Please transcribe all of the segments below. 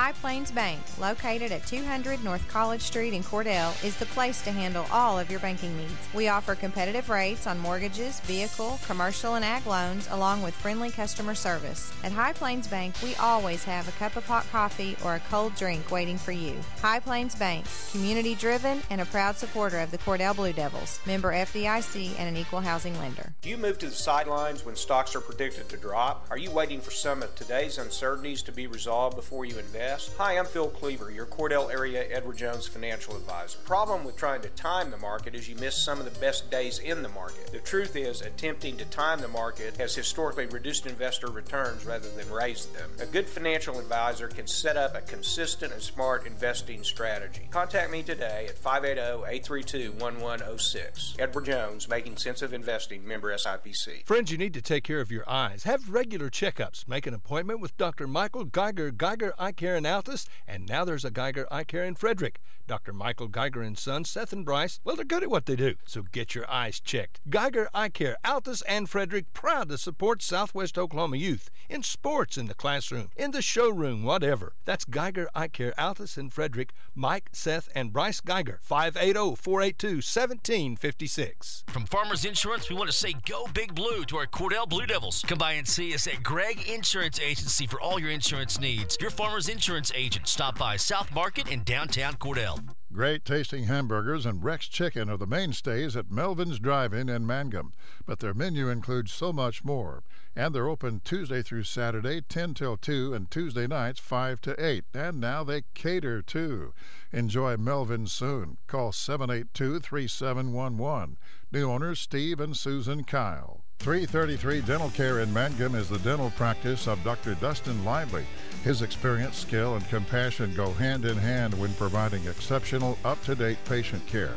High Plains Bank, located at 200 North College Street in Cordell, is the place to handle all of your banking needs. We offer competitive rates on mortgages, vehicle, commercial, and ag loans, along with friendly customer service. At High Plains Bank, we always have a cup of hot coffee or a cold drink waiting for you. High Plains Bank, community-driven and a proud supporter of the Cordell Blue Devils, member FDIC and an equal housing lender. Do you move to the sidelines when stocks are predicted to drop? Are you waiting for some of today's uncertainties to be resolved before you invest? Hi, I'm Phil Cleaver, your Cordell area Edward Jones financial advisor. The problem with trying to time the market is you miss some of the best days in the market. The truth is, attempting to time the market has historically reduced investor returns rather than raised them. A good financial advisor can set up a consistent and smart investing strategy. Contact me today at 580-832-1106. Edward Jones, Making Sense of Investing, member SIPC. Friends, you need to take care of your eyes. Have regular checkups. Make an appointment with Dr. Michael Geiger, Geiger Eye Care in Altus, and now there's a Geiger Eye Care in Frederick. Dr. Michael Geiger and Son, Seth and Bryce, well, they're good at what they do, so get your eyes checked. Geiger Eye Care, Altus and Frederick, proud to support Southwest Oklahoma youth in sports, in the classroom, in the showroom, whatever. That's Geiger Eye Care, Altus and Frederick, Mike, Seth, and Bryce Geiger, 580-482-1756. From Farmers Insurance, we want to say go Big Blue to our Cordell Blue Devils. Come by and see us at Gregg Insurance Agency for all your insurance needs. Your Farmers Insurance agent. Stop by South Market in downtown Cordell. Great tasting hamburgers and Rex Chicken are the mainstays at Melvin's Drive-In in Mangum, but their menu includes so much more. And they're open Tuesday through Saturday, 10 till 2, and Tuesday nights, 5 to 8. And now they cater, too. Enjoy Melvin's soon. Call 782-3711. New owners Steve and Susan Kyle. 333 Dental Care in Mangum is the dental practice of Dr. Dustin Lively. His experience, skill, and compassion go hand in hand when providing exceptional, up-to-date patient care.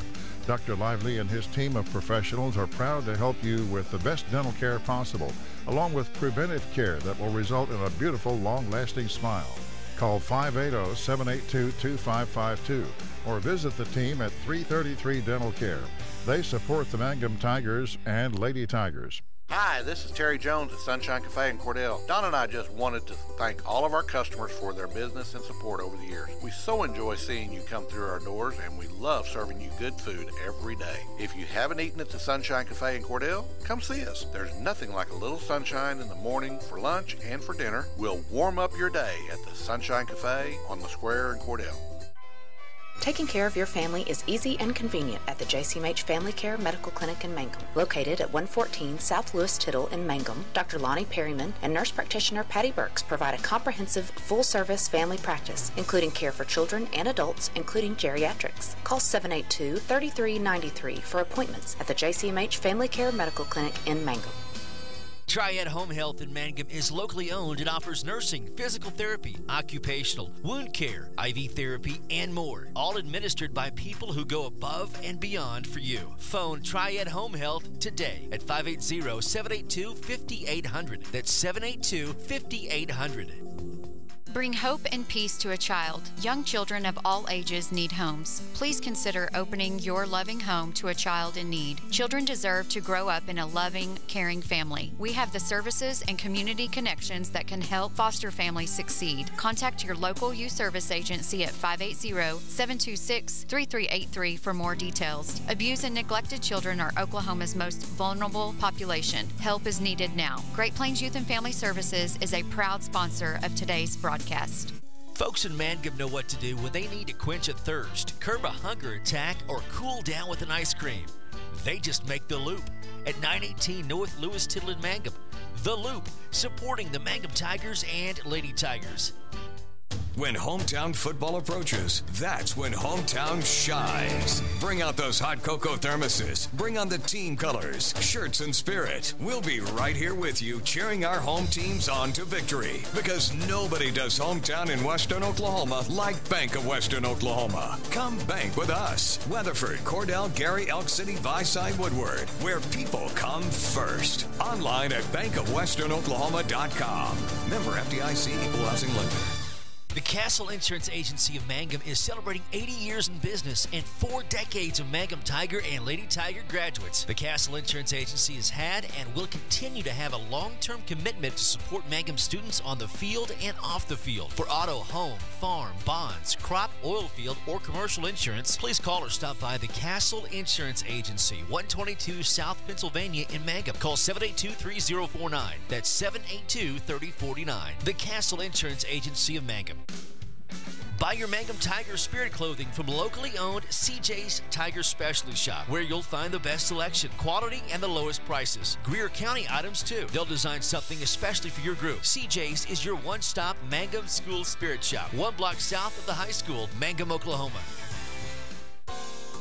Dr. Lively and his team of professionals are proud to help you with the best dental care possible, along with preventive care that will result in a beautiful, long-lasting smile. Call 580-782-2552 or visit the team at 333 Dental Care. They support the Mangum Tigers and Lady Tigers. Hi, this is Terry Jones at Sunshine Cafe in Cordell. Don and I just wanted to thank all of our customers for their business and support over the years. We so enjoy seeing you come through our doors, and we love serving you good food every day. If you haven't eaten at the Sunshine Cafe in Cordell, come see us. There's nothing like a little sunshine in the morning for lunch and for dinner. We'll warm up your day at the Sunshine Cafe on the square in Cordell. Taking care of your family is easy and convenient at the JCMH Family Care Medical Clinic in Mangum. Located at 114 South Lewis Tittle in Mangum, Dr. Lonnie Perryman and nurse practitioner Patty Burks provide a comprehensive, full-service family practice, including care for children and adults, including geriatrics. Call 782-3393 for appointments at the JCMH Family Care Medical Clinic in Mangum. Triad Home Health in Mangum is locally owned and offers nursing, physical therapy, occupational, wound care, IV therapy, and more. All administered by people who go above and beyond for you. Phone Triad Home Health today at 580-782-5800. That's 782-5800. Bring hope and peace to a child. Young children of all ages need homes. Please consider opening your loving home to a child in need. Children deserve to grow up in a loving, caring family. We have the services and community connections that can help foster families succeed. Contact your local youth service agency at 580-726-3383 for more details. Abused and neglected children are Oklahoma's most vulnerable population. Help is needed now. Great Plains Youth and Family Services is a proud sponsor of today's broadcast. Folks in Mangum know what to do when they need to quench a thirst, curb a hunger attack, or cool down with an ice cream. They just make the Loop at 918 North Lewis Tittle in Mangum. The Loop, supporting the Mangum Tigers and Lady Tigers. When hometown football approaches, that's when hometown shines. Bring out those hot cocoa thermoses. Bring on the team colors, shirts, and spirit. We'll be right here with you, cheering our home teams on to victory. Because nobody does hometown in Western Oklahoma like Bank of Western Oklahoma. Come bank with us. Weatherford, Cordell, Gary, Elk City, Viside, Woodward, where people come first. Online at bankofwesternoklahoma.com. Member FDIC, equal housing lender. The Castle Insurance Agency of Mangum is celebrating 80 years in business and 4 decades of Mangum Tiger and Lady Tiger graduates. The Castle Insurance Agency has had and will continue to have a long-term commitment to support Mangum students on the field and off the field. For auto, home, farm, bonds, crop, oil field, or commercial insurance, please call or stop by the Castle Insurance Agency, 122 South Pennsylvania in Mangum. Call 782-3049. That's 782-3049. The Castle Insurance Agency of Mangum. Buy your Mangum Tiger Spirit clothing from locally owned CJ's Tiger Specialty Shop, where you'll find the best selection, quality, and the lowest prices. Greer County items, too. They'll design something especially for your group. CJ's is your one-stop Mangum School Spirit Shop, 1 block south of the high school, Mangum, Oklahoma.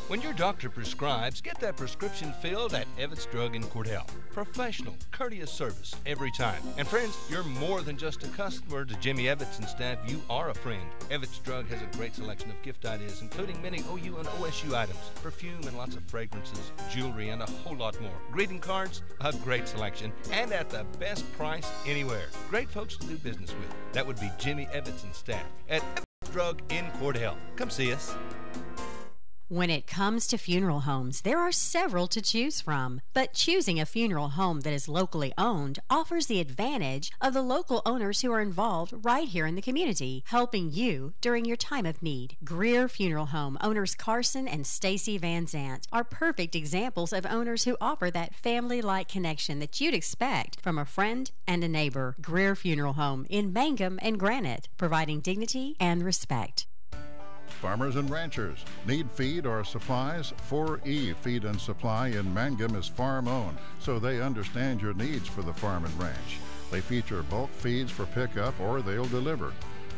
When your doctor prescribes, get that prescription filled at Evetts Drug in Cordell. Professional, courteous service every time. And friends, you're more than just a customer to Jimmy Evetts and staff. You are a friend. Evetts Drug has a great selection of gift ideas, including many OU and OSU items, perfume and lots of fragrances, jewelry, and a whole lot more. Greeting cards, a great selection, and at the best price anywhere. Great folks to do business with. That would be Jimmy Evetts and staff at Evetts Drug in Cordell. Come see us. When it comes to funeral homes, there are several to choose from, but choosing a funeral home that is locally owned offers the advantage of the local owners who are involved right here in the community, helping you during your time of need. Greer Funeral Home owners Carson and Stacy Van Zant are perfect examples of owners who offer that family-like connection that you'd expect from a friend and a neighbor. Greer Funeral Home in Mangum and Granite, providing dignity and respect. Farmers and ranchers need feed or supplies? 4E Feed and Supply in Mangum is farm-owned, so they understand your needs for the farm and ranch. They feature bulk feeds for pickup or they'll deliver.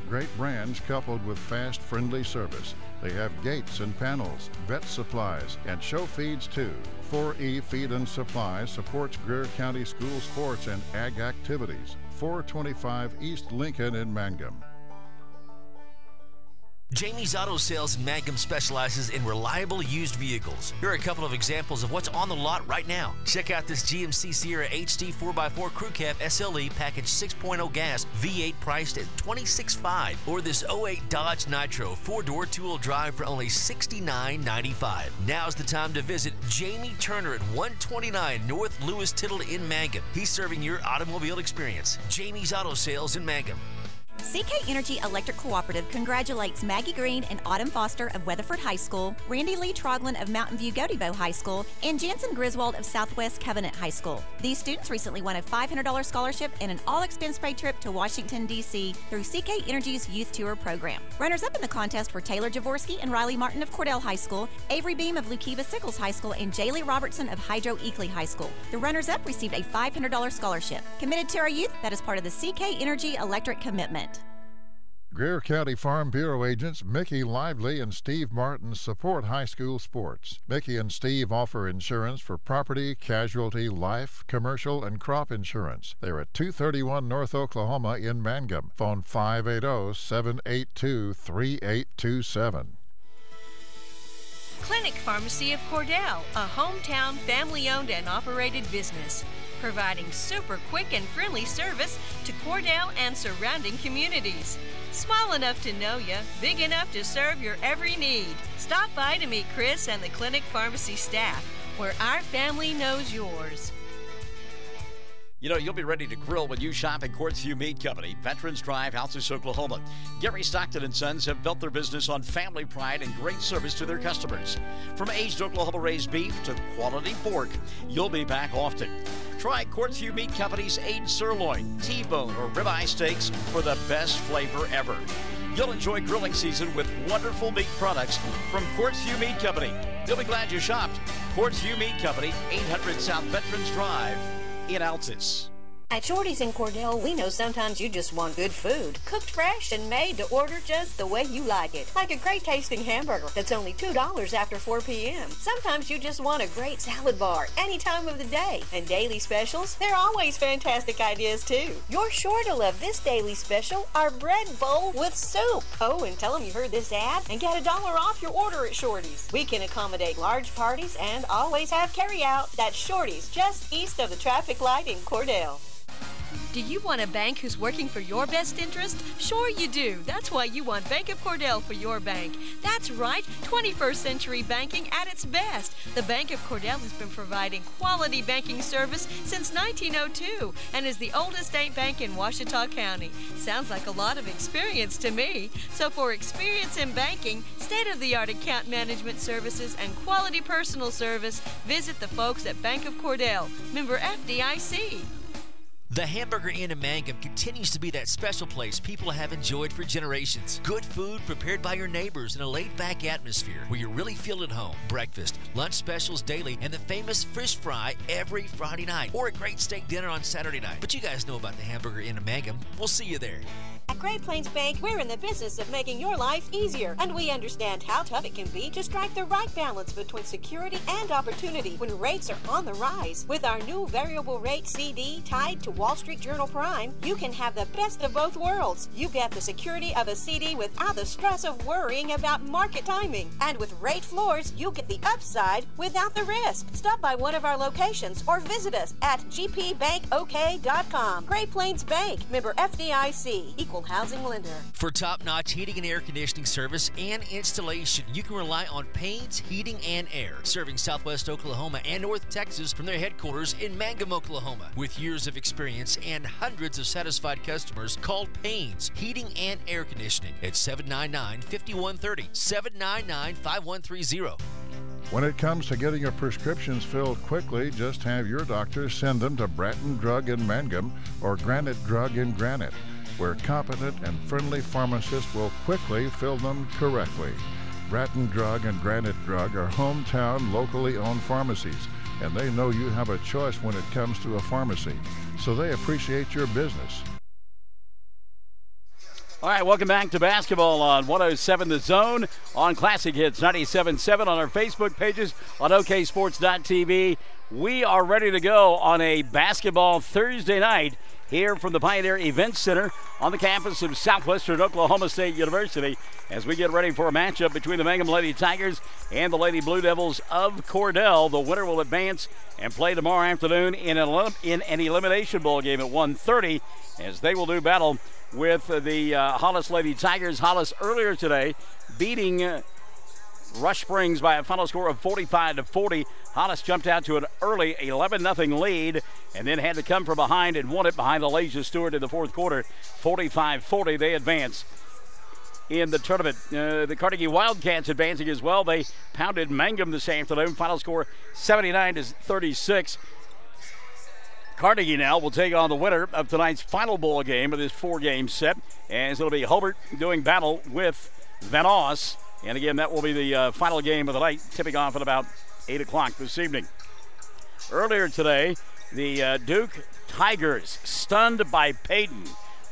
Great brands coupled with fast, friendly service. They have gates and panels, vet supplies, and show feeds too. 4E Feed and Supply supports Greer County school sports and ag activities. 425 East Lincoln in Mangum. Jamie's Auto Sales in Mangum specializes in reliable used vehicles. Here are a couple of examples of what's on the lot right now. Check out this GMC Sierra HD 4x4 Crew Cab SLE Package 6.0 gas V8 priced at $26,500, or this 08 Dodge Nitro 4-door 2-wheel drive for only $69.95. Now's the time to visit Jamie Turner at 129 North Lewis Tittle in Mangum. He's serving your automobile experience. Jamie's Auto Sales in Mangum. CK Energy Electric Cooperative congratulates Maggie Green and Autumn Foster of Weatherford High School, Randy Lee Troglin of Mountain View Gotebo High School, and Jensen Griswold of Southwest Covenant High School. These students recently won a $500 scholarship and an all-expense-paid trip to Washington, D.C. through CK Energy's Youth Tour program. Runners-up in the contest were Taylor Jaworski and Riley Martin of Cordell High School, Avery Beam of Lukiva Sickles High School, and Jaylee Robertson of Hydro Eakley High School. The runners-up received a $500 scholarship. Committed to our youth, that is part of the CK Energy Electric commitment. Greer County Farm Bureau agents Mickey Lively and Steve Martin support high school sports. Mickey and Steve offer insurance for property, casualty, life, commercial, and crop insurance. They're at 231 North Oklahoma in Mangum. Phone 580-782-3827. Clinic Pharmacy of Cordell, a hometown family-owned and operated business, providing super quick and friendly service to Cordell and surrounding communities. Small enough to know you, big enough to serve your every need. Stop by to meet Chris and the Clinic Pharmacy staff, where our family knows yours. You know, you'll be ready to grill when you shop at Quartzview Meat Company, Veterans Drive, Altus, Oklahoma. Gary Stockton & Sons have built their business on family pride and great service to their customers. From aged Oklahoma-raised beef to quality pork, you'll be back often. Try Quartzview Meat Company's aged sirloin, T-bone, or ribeye steaks for the best flavor ever. You'll enjoy grilling season with wonderful meat products from Quartzview Meat Company. You'll be glad you shopped. Quartzview Meat Company, 800 South Veterans Drive in Altus. At Shorty's in Cordell, we know sometimes you just want good food, cooked fresh and made to order just the way you like it. Like a great tasting hamburger that's only $2 after 4 p.m. Sometimes you just want a great salad bar any time of the day. And daily specials, they're always fantastic ideas too. You're sure to love this daily special, our bread bowl with soup. Oh, and tell them you heard this ad and get $1 off your order at Shorty's. We can accommodate large parties and always have carry out. That's Shorty's, just east of the traffic light in Cordell. Do you want a bank who's working for your best interest? Sure you do. That's why you want Bank of Cordell for your bank. That's right, 21st century banking at its best. The Bank of Cordell has been providing quality banking service since 1902 and is the oldest state bank in Ouachita County. Sounds like a lot of experience to me. So for experience in banking, state-of-the-art account management services, and quality personal service, visit the folks at Bank of Cordell, member FDIC. The Hamburger Inn in Mangum continues to be that special place people have enjoyed for generations. Good food prepared by your neighbors in a laid-back atmosphere where you really feel at home. Breakfast, lunch specials daily, and the famous fish fry every Friday night. Or a great steak dinner on Saturday night. But you guys know about the Hamburger Inn in Mangum. We'll see you there. At Great Plains Bank, we're in the business of making your life easier, and we understand how tough it can be to strike the right balance between security and opportunity when rates are on the rise. With our new variable rate CD tied to Wall Street Journal Prime, you can have the best of both worlds. You get the security of a CD without the stress of worrying about market timing. And with rate floors, you get the upside without the risk. Stop by one of our locations or visit us at gpbankok.com. Great Plains Bank, member FDIC, equal housing lender. For top-notch heating and air conditioning service and installation, you can rely on Payne's Heating and Air, serving Southwest Oklahoma and North Texas from their headquarters in Mangum, Oklahoma. With years of experience and hundreds of satisfied customers, call Payne's Heating and Air Conditioning at 799-5130, 799-5130. When it comes to getting your prescriptions filled quickly, just have your doctor send them to Bratton Drug in Mangum or Granite Drug in Granite, where competent and friendly pharmacists will quickly fill them correctly. Bratton Drug and Granite Drug are hometown, locally owned pharmacies, and they know you have a choice when it comes to a pharmacy, so they appreciate your business. All right, welcome back to basketball on 107 The Zone, on Classic Hits 97.7, on our Facebook pages, on oksports.tv. We are ready to go on a basketball Thursday night here from the Pioneer Events Center on the campus of Southwestern Oklahoma State University as we get ready for a matchup between the Mangum Lady Tigers and the Lady Blue Devils of Cordell. The winner will advance and play tomorrow afternoon in an elimination bowl game at 1:30 as they will do battle with the Hollis Lady Tigers. Hollis earlier today beating Rush Springs by a final score of 45-40. Hollis jumped out to an early 11-0 lead and then had to come from behind and won it behind Elijah Stewart in the fourth quarter. 45-40, they advance in the tournament. The Carnegie Wildcats advancing as well. They pounded Mangum this afternoon. Final score 79-36. Carnegie now will take on the winner of tonight's final bowl game of this four-game set, as it'll be Hobart doing battle with Van Oss. And again, that will be the final game of the night, tipping off at about 8 o'clock this evening. Earlier today, the Duke Tigers stunned by Peyton,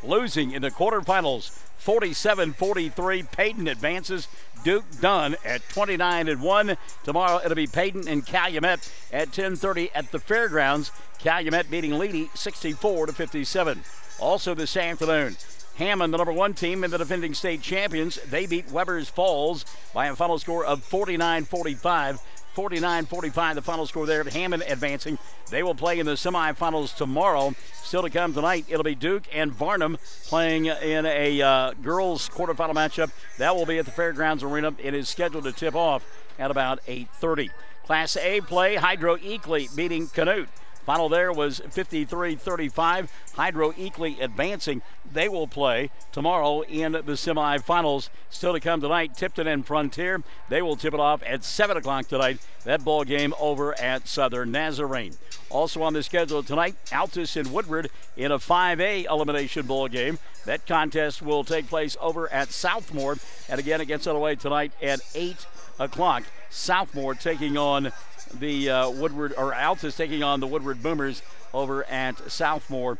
losing in the quarterfinals 47-43. Peyton advances. Duke done at 29-1. Tomorrow it'll be Peyton and Calumet at 10:30 at the Fairgrounds. Calumet beating Leedy 64-57. Also this afternoon, Hammond, the number one team and the defending state champions, they beat Weber's Falls by a final score of 49-45. 49-45, the final score there. Hammond advancing. They will play in the semifinals tomorrow. Still to come tonight, it'll be Duke and Varnum playing in a girls quarterfinal matchup. That will be at the Fairgrounds Arena. It is scheduled to tip off at about 8:30. Class A play, Hydro Eakley beating Canute. Final there was 53-35. Hydro Eakley advancing. They will play tomorrow in the semifinals. Still to come tonight, Tipton and Frontier. They will tip it off at 7 o'clock tonight. That ball game over at Southern Nazarene. Also on the schedule tonight, Altus and Woodward in a 5A elimination bowl game. That contest will take place over at Southmore. And again, it gets underway tonight at 8 o'clock. Southmore taking on the Woodward, or Altus taking on the Woodward Boomers over at Southmore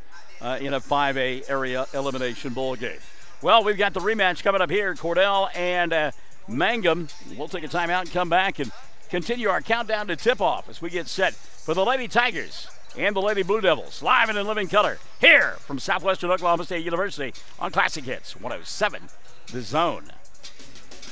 in a 5A area elimination bowl game. Well, we've got the rematch coming up here, Cordell and Mangum. We'll take a timeout and come back and continue our countdown to tip-off as we get set for the Lady Tigers and the Lady Blue Devils, live and in living color, here from Southwestern Oklahoma State University on Classic Hits 107 The Zone.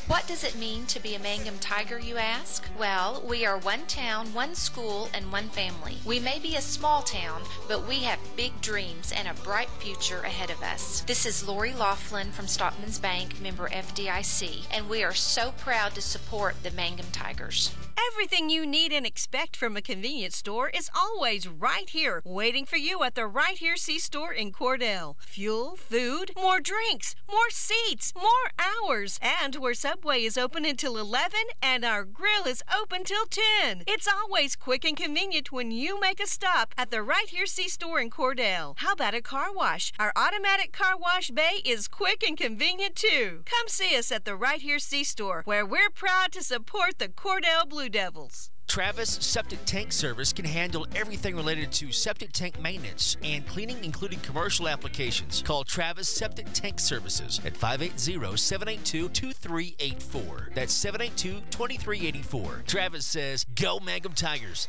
What does it mean to be a Mangum Tiger, you ask? Well, we are one town, one school, and one family. We may be a small town, but we have big dreams and a bright future ahead of us. This is Lori Laughlin from Stockman's Bank, member FDIC, and we are so proud to support the Mangum Tigers. Everything you need and expect from a convenience store is always right here, waiting for you at the Right Here C-Store in Cordell. Fuel, food, more drinks, more seats, more hours, and where Subway is open until 11 and our grill is open till 10. It's always quick and convenient when you make a stop at the Right Here C-Store in Cordell. How about a car wash? Our automatic car wash bay is quick and convenient too. Come see us at the Right Here C-Store, where we're proud to support the Cordell Blue Devils. Travis Septic Tank Service can handle everything related to septic tank maintenance and cleaning, including commercial applications. Call Travis Septic Tank Services at 580-782-2384. That's 782-2384. Travis says, go Mangum Tigers.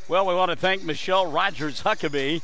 Well, we want to thank Michelle Rogers Huckabee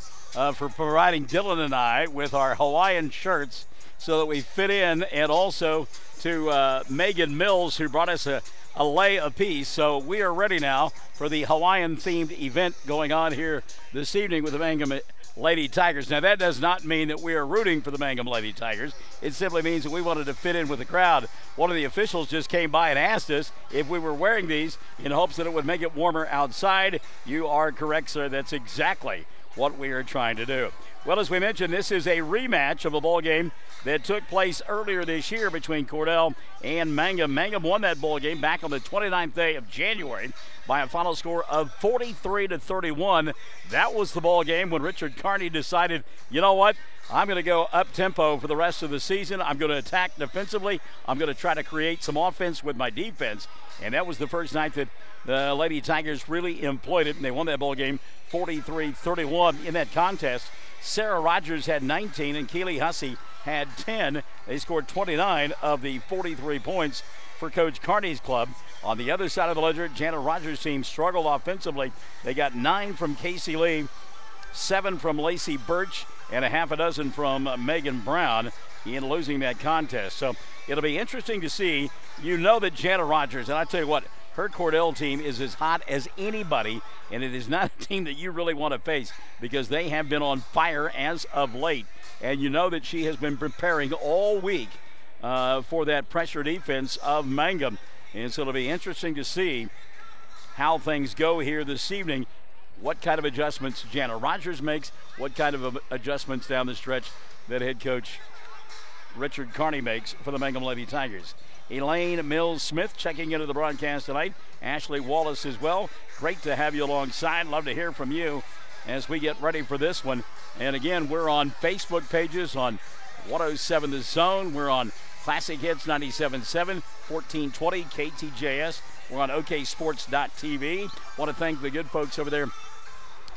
for providing Dylan and I with our Hawaiian shirts so that we fit in, and also to Megan Mills, who brought us a lei apiece. So we are ready now for the Hawaiian-themed event going on here this evening with the Mangum Lady Tigers. Now, that does not mean that we are rooting for the Mangum Lady Tigers. It simply means that we wanted to fit in with the crowd. One of the officials just came by and asked us if we were wearing these in hopes that it would make it warmer outside. You are correct, sir. That's exactly what we are trying to do. Well, as we mentioned, this is a rematch of a ball game that took place earlier this year between Cordell and Mangum. Mangum won that ball game back on the 29th day of January by a final score of 43-31. That was the ball game when Richard Carney decided, you know what, I'm going to go up-tempo for the rest of the season. I'm going to attack defensively. I'm going to try to create some offense with my defense. And that was the first night that the Lady Tigers really employed it, and they won that ball game 43-31 in that contest. Sarah Rogers had 19 and Keely Hussey had 10. They scored 29 of the 43 points for Coach Carney's club. On the other side of the ledger, Jana Rogers' team struggled offensively. They got 9 from Casey Lee, 7 from Lacey Birch, and a half a dozen from Megan Brown in losing that contest. So it'll be interesting to see. You know that Jana Rogers, and I tell you what, her Cordell team is as hot as anybody, and it is not a team that you really want to face because they have been on fire as of late. And you know that she has been preparing all week for that pressure defense of Mangum. And so it'll be interesting to see how things go here this evening, what kind of adjustments Jana Rogers makes, what kind of adjustments down the stretch that head coach Richard Carney makes for the Mangum Lady Tigers. Elaine Mills-Smith checking into the broadcast tonight. Ashley Wallace as well. Great to have you alongside. Love to hear from you as we get ready for this one. And again, we're on Facebook pages on 107 The Zone. We're on Classic Hits 97.7, 1420 KTJS. We're on oksports.tv. Want to thank the good folks over there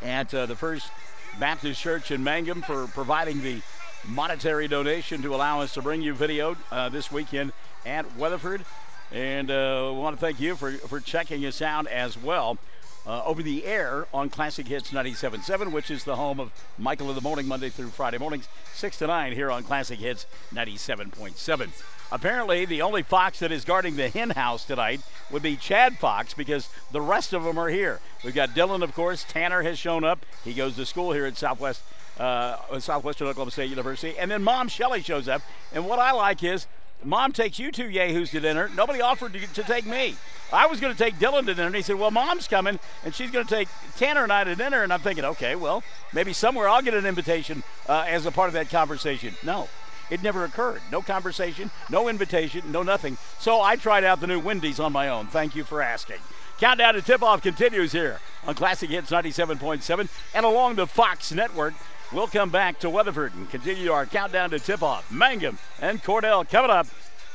at the First Baptist Church in Mangum for providing the monetary donation to allow us to bring you video this weekend at Weatherford. And we want to thank you for checking us out as well over the air on Classic Hits 97.7, which is the home of Michael in the Morning, Monday through Friday mornings, 6 to 9 here on Classic Hits 97.7. Apparently, the only Fox that is guarding the hen house tonight would be Chad Fox because the rest of them are here. We've got Dylan, of course. Tanner has shown up. He goes to school here at Southwestern Oklahoma State University. And then Mom Shelley shows up. And what I like is Mom takes you two yahoos to dinner. Nobody offered to take me. I was going to take Dylan to dinner, and he said, well, Mom's coming, and she's going to take Tanner and I to dinner. And I'm thinking, okay, well, maybe somewhere I'll get an invitation as a part of that conversation. No, it never occurred. No conversation, no invitation, no nothing. So I tried out the new Wendy's on my own. Thank you for asking. Countdown to tip-off continues here on Classic Hits 97.7 and along the Fox Network. We'll come back to Weatherford and continue our countdown to tip-off. Mangum and Cordell coming up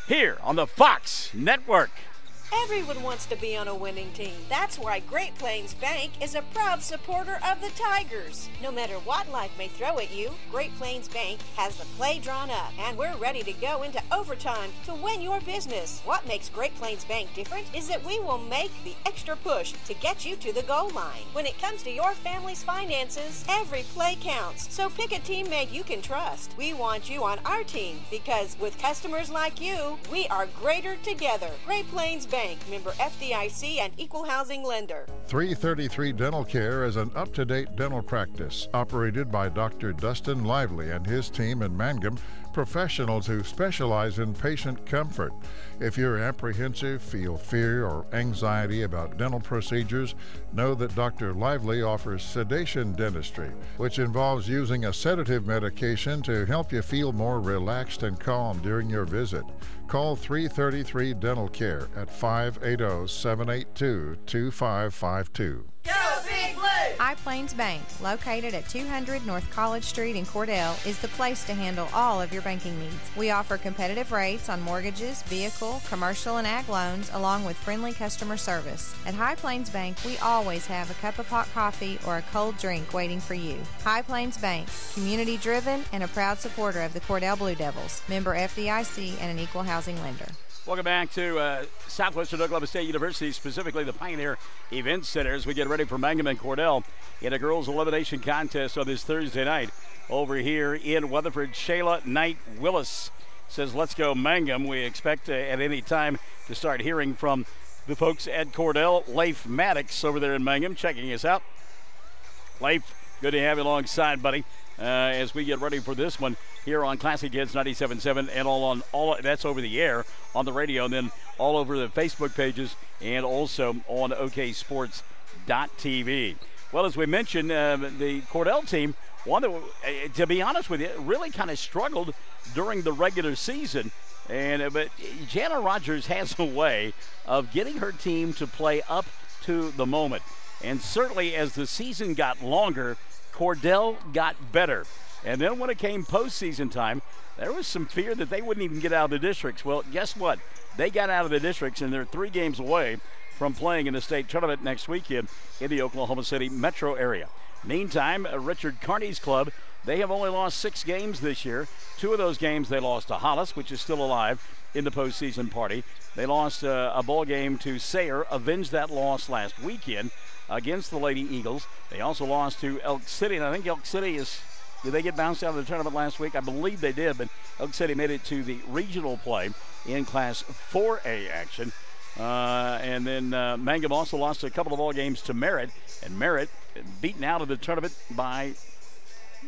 here on the Fox Network. Everyone wants to be on a winning team. That's why Great Plains Bank is a proud supporter of the Tigers. No matter what life may throw at you, Great Plains Bank has the play drawn up, and we're ready to go into overtime to win your business. What makes Great Plains Bank different is that we will make the extra push to get you to the goal line. When it comes to your family's finances, every play counts. So pick a teammate you can trust. We want you on our team because with customers like you, we are greater together. Great Plains Bank, member FDIC and equal housing lender. 333 Dental Care is an up-to-date dental practice operated by Dr. Dustin Lively and his team in Mangum, professionals who specialize in patient comfort. If you're apprehensive, feel fear or anxiety about dental procedures, know that Dr. Lively offers sedation dentistry, which involves using a sedative medication to help you feel more relaxed and calm during your visit. Call 333 Dental Care at 580-782-2552. Go Big Blue! High Plains Bank, located at 200 North College Street in Cordell, is the place to handle all of your banking needs. We offer competitive rates on mortgages, vehicle, commercial, and ag loans, along with friendly customer service. At High Plains Bank, we always have a cup of hot coffee or a cold drink waiting for you. High Plains Bank, community-driven and a proud supporter of the Cordell Blue Devils, member FDIC and an equal housing lender. Welcome back to Southwestern Oklahoma State University, specifically the Pioneer Event Center, as we get ready for Mangum and Cordell in a girls' elimination contest on this Thursday night over here in Weatherford. Shayla Knight Willis says, let's go Mangum. We expect at any time to start hearing from the folks at Cordell. Leif Maddox over there in Mangum checking us out. Leif, good to have you alongside, buddy, as we get ready for this one here on Classic Hits 97.7 and all that's over the air on the radio, and then all over the Facebook pages and also on oksports.tv. Well, as we mentioned, the Cordell team, one that, to be honest with you, really kind of struggled during the regular season. But Jana Rogers has a way of getting her team to play up to the moment. And certainly as the season got longer, Cordell got better. And then when it came postseason time, there was some fear that they wouldn't even get out of the districts. Well, guess what? They got out of the districts, and they're 3 games away from playing in the state tournament next weekend in the Oklahoma City metro area. Meantime, Richard Carney's club, they have only lost 6 games this year. 2 of those games they lost to Hollis, which is still alive in the postseason party. They lost a ball game to Sayre, avenged that loss last weekend against the Lady Eagles. They also lost to Elk City, and I think Elk City did they get bounced out of the tournament last week? I believe they did, but Elk City made it to the regional play in Class 4A action. And then Mangum also lost a couple of ball games to Merritt, and Merritt beaten out of the tournament by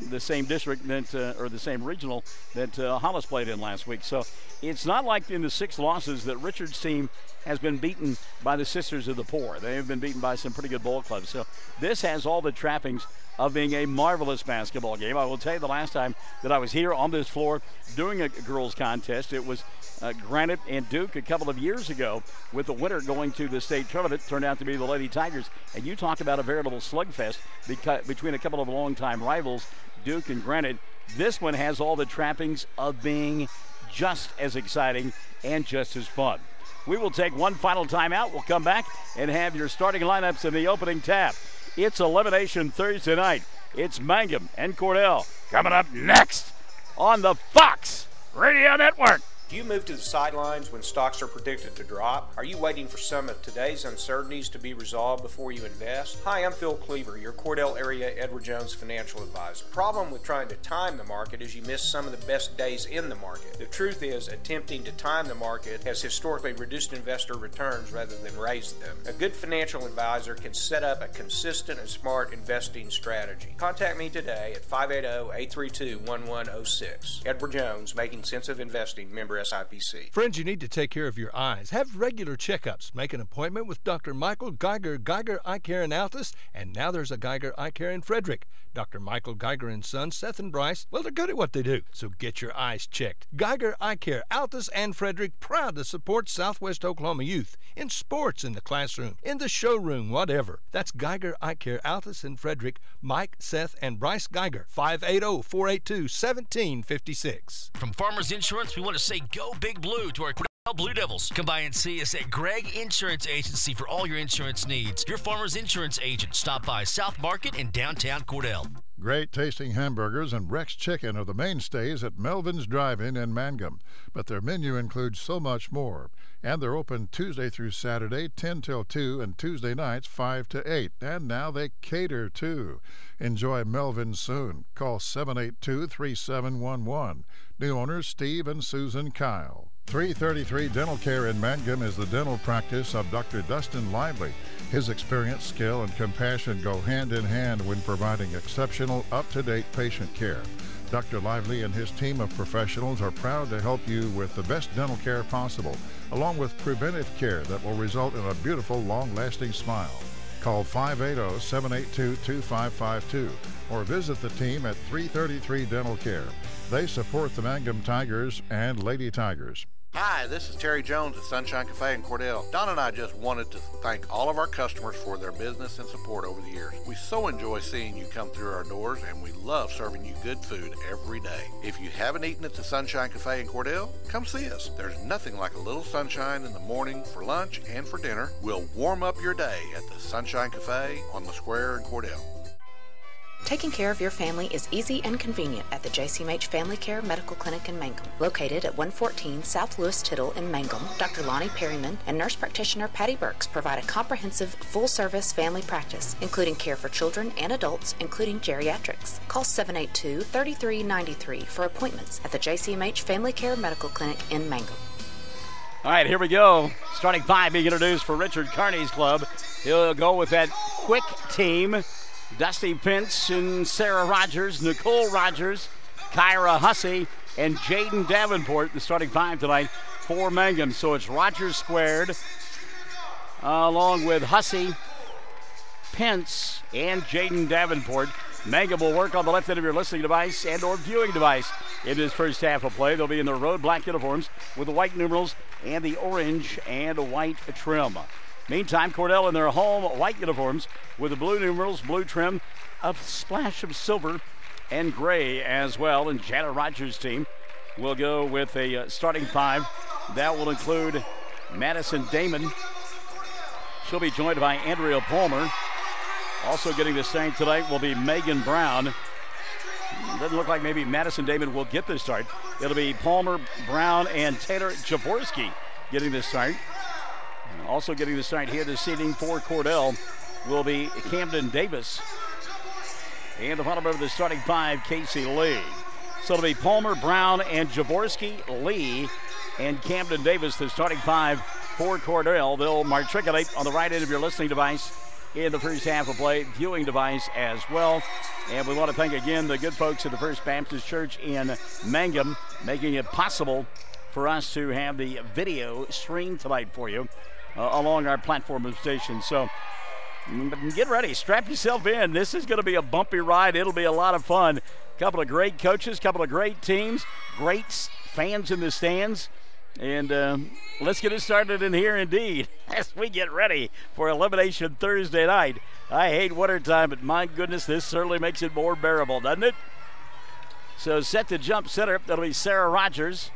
the same district that, or the same regional that Hollis played in last week. So it's not like in the 6 losses that Richard's team has been beaten by the Sisters of the Poor. They have been beaten by some pretty good ball clubs. So this has all the trappings of being a marvelous basketball game. I will tell you, the last time that I was here on this floor doing a girls contest, it was Granite and Duke a couple of years ago, with the winner going to the state tournament. Turned out to be the Lady Tigers. And you talk about a veritable slugfest between a couple of longtime rivals, Duke and Granite. This one has all the trappings of being just as exciting and just as fun. We will take one final timeout. We'll come back and have your starting lineups in the opening tap. It's Elimination Thursday night. It's Mangum and Cordell coming up next on the Fox Radio Network. Do you move to the sidelines when stocks are predicted to drop? Are you waiting for some of today's uncertainties to be resolved before you invest? Hi, I'm Phil Cleaver, your Cordell area Edward Jones financial advisor. Problem with trying to time the market is you miss some of the best days in the market. The truth is, attempting to time the market has historically reduced investor returns rather than raised them. A good financial advisor can set up a consistent and smart investing strategy. Contact me today at 580-832-1106. Edward Jones, Making Sense of Investing, member SIPC. Friends, you need to take care of your eyes. Have regular checkups. Make an appointment with Dr. Michael Geiger Eye Care in Altus, and now there's a Geiger Eye Care in Frederick. Dr. Michael Geiger and Sons, Seth and Bryce, well, they're good at what they do, so get your eyes checked. Geiger Eye Care, Altus and Frederick, proud to support Southwest Oklahoma youth in sports, in the classroom, in the showroom, whatever. That's Geiger Eye Care, Altus and Frederick, Mike, Seth, and Bryce Geiger, 580-482-1756. From Farmers Insurance, we want to say go Big Blue to our Blue Devils, come by and see us at Gregg Insurance Agency for all your insurance needs. Your Farmers Insurance agent. Stop by South Market in downtown Cordell. Great tasting hamburgers and Rex Chicken are the mainstays at Melvin's Drive-In in Mangum, but their menu includes so much more. And they're open Tuesday through Saturday, 10 till 2, and Tuesday nights, 5 to 8. And now they cater, too. Enjoy Melvin's soon. Call 782-3711. New owners Steve and Susan Kyle. 333 Dental Care in Mangum is the dental practice of Dr. Dustin Lively. His experience, skill, and compassion go hand in hand when providing exceptional, up-to-date patient care. Dr. Lively and his team of professionals are proud to help you with the best dental care possible, along with preventive care that will result in a beautiful, long-lasting smile. Call 580-782-2552 or visit the team at 333 Dental Care. They support the Mangum Tigers and Lady Tigers. Hi, this is Terry Jones at Sunshine Cafe in Cordell. Don and I just wanted to thank all of our customers for their business and support over the years. We so enjoy seeing you come through our doors, and we love serving you good food every day. If you haven't eaten at the Sunshine Cafe in Cordell, come see us. There's nothing like a little sunshine in the morning for lunch and for dinner. We'll warm up your day at the Sunshine Cafe on the square in Cordell. Taking care of your family is easy and convenient at the JCMH Family Care Medical Clinic in Mangum. Located at 114 South Lewis Tittle in Mangum, Dr. Lonnie Perryman and nurse practitioner Patty Burks provide a comprehensive, full-service family practice, including care for children and adults, including geriatrics. Call 782-3393 for appointments at the JCMH Family Care Medical Clinic in Mangum. All right, here we go. Starting five being introduced for Richard Kearney's club. He'll go with that quick team. Dusty Pence and Sarah Rogers, Nicole Rogers, Kyra Hussey, and Jaden Davenport, the starting five tonight for Mangum. So it's Rogers squared, along with Hussey, Pence, and Jaden Davenport. Mangum will work on the left end of your listening device and or viewing device in this first half of play. They'll be in their road black uniforms with the white numerals and the orange and white trim. Meantime, Cordell in their home white uniforms with the blue numerals, blue trim, a splash of silver and gray as well. And Jana Rogers' team will go with a starting five. That will include Madison Damon. She'll be joined by Andrea Palmer. Also getting the start tonight will be Megan Brown. Doesn't look like maybe Madison Damon will get the start. It'll be Palmer, Brown, and Taylor Jaworski getting the start. Also getting the start here this evening for Cordell will be Camden Davis. And the final member of the starting five, Casey Lee. So it'll be Palmer, Brown, and Jaworski, Lee, and Camden Davis, the starting five for Cordell. They'll matriculate on the right end of your listening device in the first half of play, viewing device as well. And we want to thank again the good folks at the First Baptist Church in Mangum, making it possible for us to have the video streamed tonight for you along our platform of stations. So get ready, strap yourself in. This is going to be a bumpy ride. It'll be a lot of fun. Couple of great coaches, couple of great teams, great fans in the stands. And let's get it started in here indeed as we get ready for Elimination Thursday night. I hate wintertime, but my goodness, this certainly makes it more bearable, doesn't it? So set to jump center, that'll be Sarah Rogers.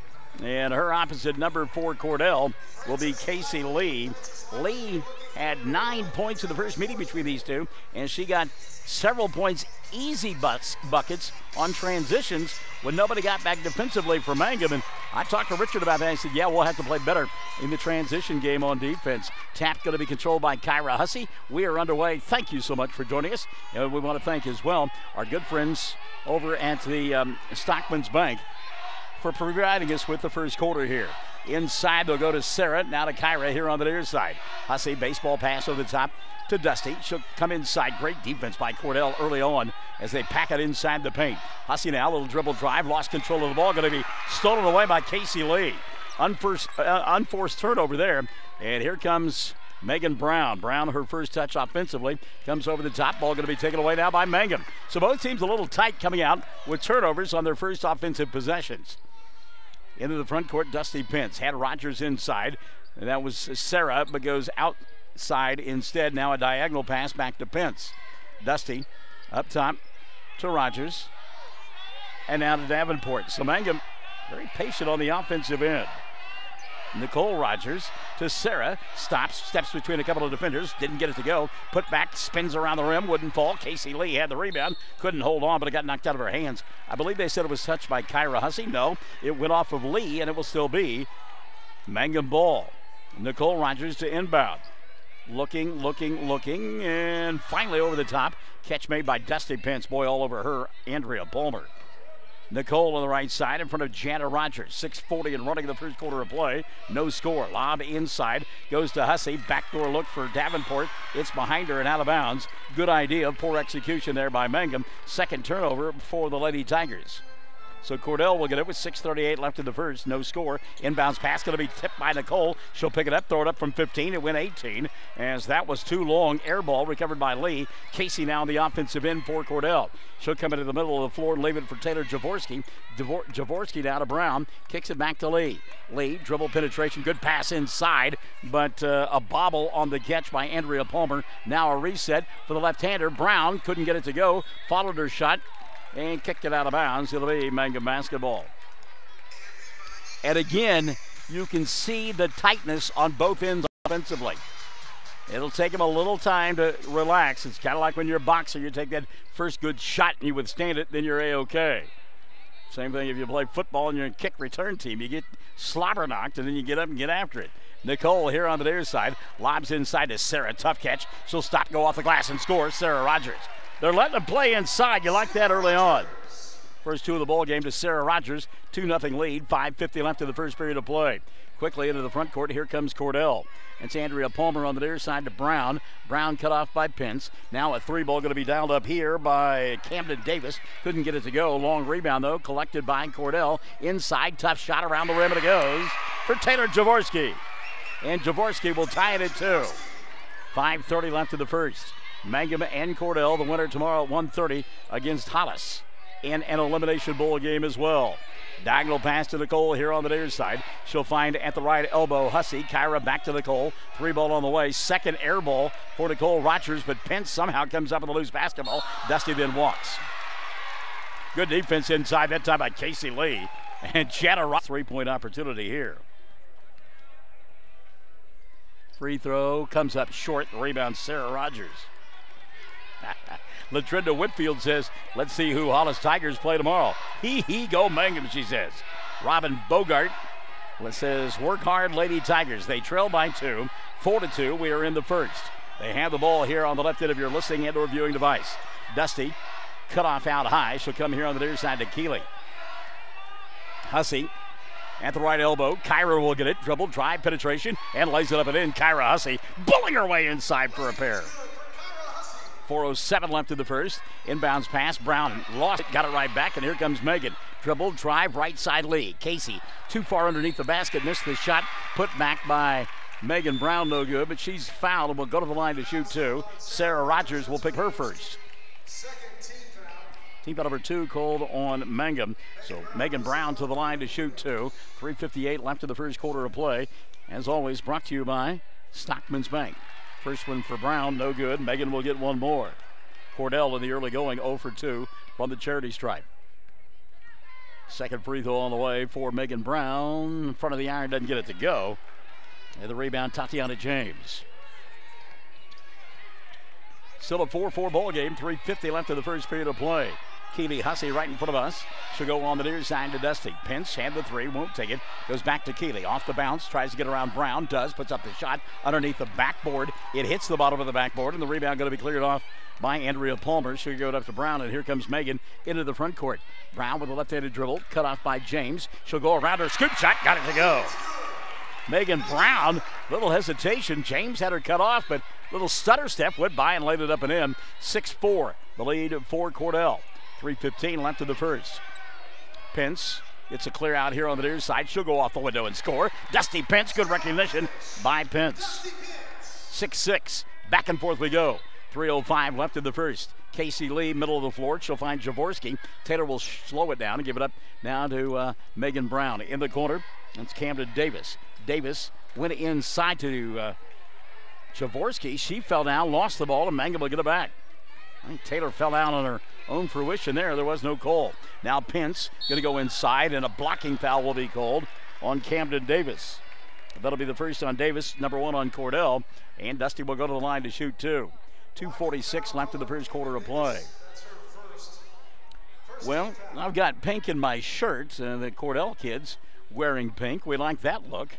And her opposite, number 4, Cordell, will be Casey Lee. Lee had 9 points in the first meeting between these two, and she got several points, easy buckets on transitions when nobody got back defensively for Mangum. And I talked to Richard about that. I said, yeah, we'll have to play better in the transition game on defense. Tap going to be controlled by Kyra Hussey. We are underway. Thank you so much for joining us. And we want to thank as well our good friends over at the Stockman's Bank for providing us with the first quarter here. Inside, they'll go to Sarah, now to Kyra here on the near side. Hussey, baseball pass over the top to Dusty. She'll come inside. Great defense by Cordell early on as they pack it inside the paint. Hussey now, a little dribble drive, lost control of the ball. Going to be stolen away by Casey Lee. Unforced turnover there. And here comes Megan Brown. Brown, her first touch offensively, comes over the top. Ball going to be taken away now by Mangum. So both teams a little tight coming out with turnovers on their first offensive possessions. Into the front court, Dusty Pence had Rogers inside. And that was Sarah, but goes outside instead. Now a diagonal pass back to Pence. Dusty up top to Rogers. And now to Davenport. So Mangum very patient on the offensive end. Nicole Rogers to Sarah. Stops, steps between a couple of defenders. Didn't get it to go. Put back, spins around the rim. Wouldn't fall. Casey Lee had the rebound. Couldn't hold on, but it got knocked out of her hands. I believe they said it was touched by Kyra Hussey. No, it went off of Lee, and it will still be Mangum ball. Nicole Rogers to inbound. Looking, and finally over the top. Catch made by Dusty Pence. Boy, all over her, Andrea Palmer. Nicole on the right side in front of Jana Rogers. 6:40 and running the first quarter of play. No score. Lob inside. Goes to Hussey. Backdoor look for Davenport. It's behind her and out of bounds. Good idea. Poor execution there by Mangum. Second turnover for the Lady Tigers. So Cordell will get it with 6:38 left in the first. No score. Inbounds pass going to be tipped by Nicole. She'll pick it up, throw it up from 15. It went 18 as that was too long. Air ball recovered by Lee. Casey now on the offensive end for Cordell. She'll come into the middle of the floor and leave it for Taylor Jaworski. Jaworski down to Brown. Kicks it back to Lee. Lee, dribble penetration. Good pass inside, but a bobble on the catch by Andrea Palmer. Now a reset for the left-hander. Brown couldn't get it to go. Followed her shot and kicked it out of bounds. It'll be Mangum basketball. And again, you can see the tightness on both ends offensively. It'll take him a little time to relax. It's kind of like when you're a boxer. You take that first good shot and you withstand it, then you're A-OK. Same thing if you play football and you're in kick return team. You get slobber knocked and then you get up and get after it. Nicole here on the near side. Lobs inside to Sarah. Tough catch. She'll stop, go off the glass and score. Sarah Rogers. They're letting them play inside. You like that early on. First two of the ball game to Sarah Rogers. 2-0 lead. 5:50 left in the first period of play. Quickly into the front court. Here comes Cordell. It's Andrea Palmer on the near side to Brown. Brown cut off by Pence. Now a three ball going to be dialed up here by Camden Davis. Couldn't get it to go. Long rebound, though, collected by Cordell. Inside, tough shot around the rim, and it goes for Taylor Jaworski. And Jaworski will tie it at 2. 5:30 left in the first. Mangum and Cordell, the winner tomorrow at 1:30 against Hollis in an elimination bowl game as well. Diagonal pass to Nicole here on the near side. She'll find at the right elbow Hussey. Kyra back to Nicole. Three ball on the way. Second air ball for Nicole Rogers, but Pence somehow comes up with a loose basketball. Dusty then walks. Good defense inside that time by Casey Lee. And Jana Rogers. 3-point opportunity here. Free throw comes up short. The rebound, Sarah Rogers. Latrinda Whitfield says, let's see who Hollis Tigers play tomorrow. Go Mangum, she says. Robin Bogart says, work hard, Lady Tigers. They trail by 2. 4-2. We are in the first. They have the ball here on the left end of your listening and or viewing device. Dusty, cut off out high. She'll come here on the near side to Keeley. Hussey at the right elbow. Kyra will get it. Dribble, drive, penetration, and lays it up and in. Kyra Hussey bullying her way inside for a pair. 4:07 left in the first. Inbounds pass. Brown lost it. Got it right back, and here comes Megan. Dribble, drive, right side Lee. Casey too far underneath the basket. Missed the shot. Put back by Megan Brown. No good, but she's fouled and will go to the line to shoot 2. Sarah Rogers will pick her first. Team foul number 2 called on Mangum. So Megan Brown to the line to shoot 2. 3:58 left in the first quarter of play. As always, brought to you by Stockman's Bank. First one for Brown, no good. Megan will get one more. Cordell in the early going, 0 for 2 from the charity stripe. Second free throw on the way for Megan Brown. In front of the iron, doesn't get it to go. And the rebound, Tatiana James. Still a 4-4 ball game. 3:50 left in the first period of play. Keeley Hussey right in front of us. She'll go on the near side to Dusty. Pence had the 3, won't take it. Goes back to Keeley. Off the bounce, tries to get around Brown. Does, puts up the shot underneath the backboard. It hits the bottom of the backboard, and the rebound going to be cleared off by Andrea Palmer. She'll go up to Brown, and here comes Megan into the front court. Brown with a left-handed dribble, cut off by James. She'll go around her, scoop shot, got it to go. Megan Brown, little hesitation. James had her cut off, but little stutter step, went by and laid it up and in. 6-4, the lead for Cordell. 3:15 left in the first. Pence gets a clear out here on the near side. She'll go off the window and score. Dusty Pence, good recognition by Pence. 6-6, back and forth we go. 3:05 left in the first. Casey Lee, middle of the floor. She'll find Jaworski. Taylor will slow it down and give it up now to Megan Brown. In the corner, that's Camden Davis. Davis went inside to Jaworski. She fell down, lost the ball, and Mangum will get it back. I think Taylor fell down on her own fruition there. There was no call. Now Pence going to go inside, and a blocking foul will be called on Camden Davis. That'll be the first on Davis, number 1 on Cordell, and Dusty will go to the line to shoot 2. 2:46 left in the first quarter of play. Well, I've got pink in my shirt, the Cordell kids wearing pink. We like that look.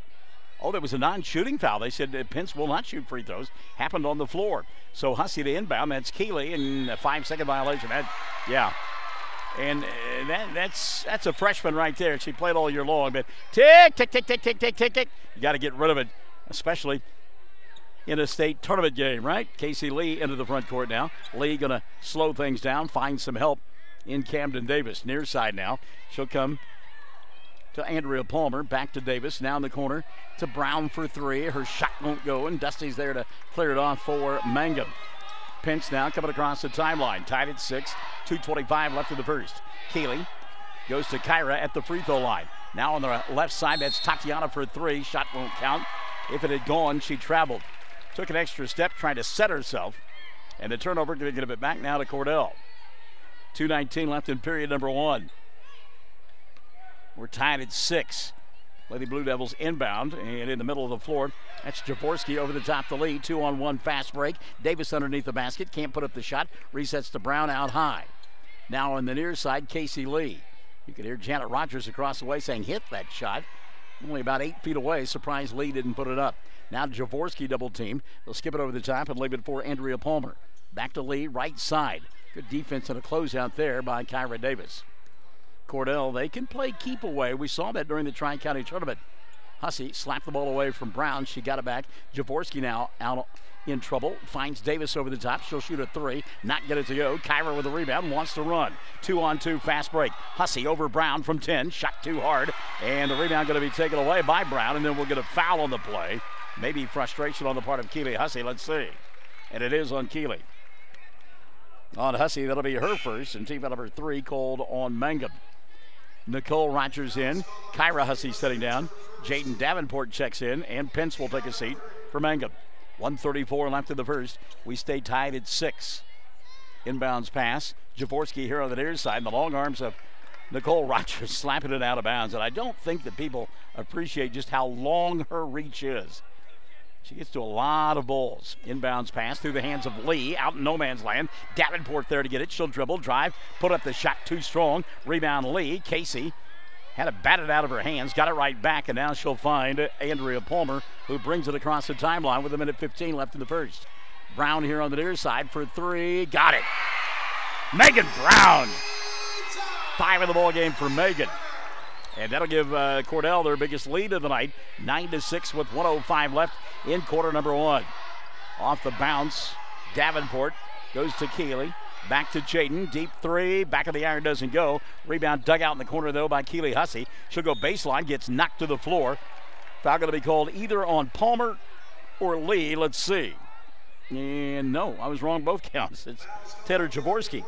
Oh, there was a non-shooting foul. They said Pence will not shoot free throws. Happened on the floor. So Hussey to inbound. That's Keeley, and a 5-second violation. And that's a freshman right there. She played all year long, but tick, tick, tick, tick, tick, tick, tick, tick. You got to get rid of it, especially in a state tournament game, right? Casey Lee into the front court now. Lee going to slow things down, find some help in Camden Davis. Near side now. She'll come to Andrea Palmer. Back to Davis. Now in the corner to Brown for 3. Her shot won't go, and Dusty's there to clear it off for Mangum. Pence now coming across the timeline. Tied at 6. 2:25 left in the first. Keeley goes to Kyra at the free throw line. Now on the left side, that's Tatiana for 3. Shot won't count. If it had gone, she traveled. Took an extra step, trying to set herself. And the turnover going to give it back now to Cordell. 2:19 left in period number 1. We're tied at 6. Lady Blue Devils inbound, and in the middle of the floor, that's Jaworski over the top to Lee. 2-on-1 fast break. Davis underneath the basket, can't put up the shot. Resets to Brown out high. Now on the near side, Casey Lee. You can hear Janet Rogers across the way saying, hit that shot. Only about 8 feet away. Surprised Lee didn't put it up. Now Jaworski double teamed. They'll skip it over the top and leave it for Andrea Palmer. Back to Lee, right side. Good defense and a closeout there by Kyra Davis. Cordell, they can play keep away. We saw that during the Tri-County tournament. Hussey slapped the ball away from Brown. She got it back. Jaworski now out in trouble. Finds Davis over the top. She'll shoot a 3. Not get it to go. Kyra with a rebound. Wants to run. 2-on-2 fast break. Hussey over Brown from 10. Shot too hard. And the rebound going to be taken away by Brown. And then we'll get a foul on the play. Maybe frustration on the part of Keeley Hussey. Let's see. And it is on Keeley. On Hussey, that'll be her first. And team foul number 3 called on Mangum. Nicole Rogers in. Kyra Hussey sitting down. Jaden Davenport checks in. And Pence will take a seat for Mangum. 1:34 left in the first. We stay tied at 6. Inbounds pass. Jaworski here on the near side. The long arms of Nicole Rogers slapping it out of bounds. And I don't think that people appreciate just how long her reach is. She gets to a lot of balls. Inbounds pass through the hands of Lee out in no man's land. Davenport there to get it. She'll dribble, drive, put up the shot too strong. Rebound Lee. Casey had it batted out of her hands, got it right back, and now she'll find Andrea Palmer, who brings it across the timeline with 1:15 left in the first. Brown here on the near side for 3. Got it. Megan Brown. 5 in the ball game for Megan. And that'll give Cordell their biggest lead of the night, 9-6 with 1:05 left in quarter number 1. Off the bounce, Davenport goes to Keeley. Back to Jaden, deep 3, back of the iron doesn't go. Rebound dug out in the corner though by Keeley Hussey. She'll go baseline, gets knocked to the floor. Foul going to be called either on Palmer or Lee. Let's see. And no, I was wrong both counts. It's Taylor Jaworski.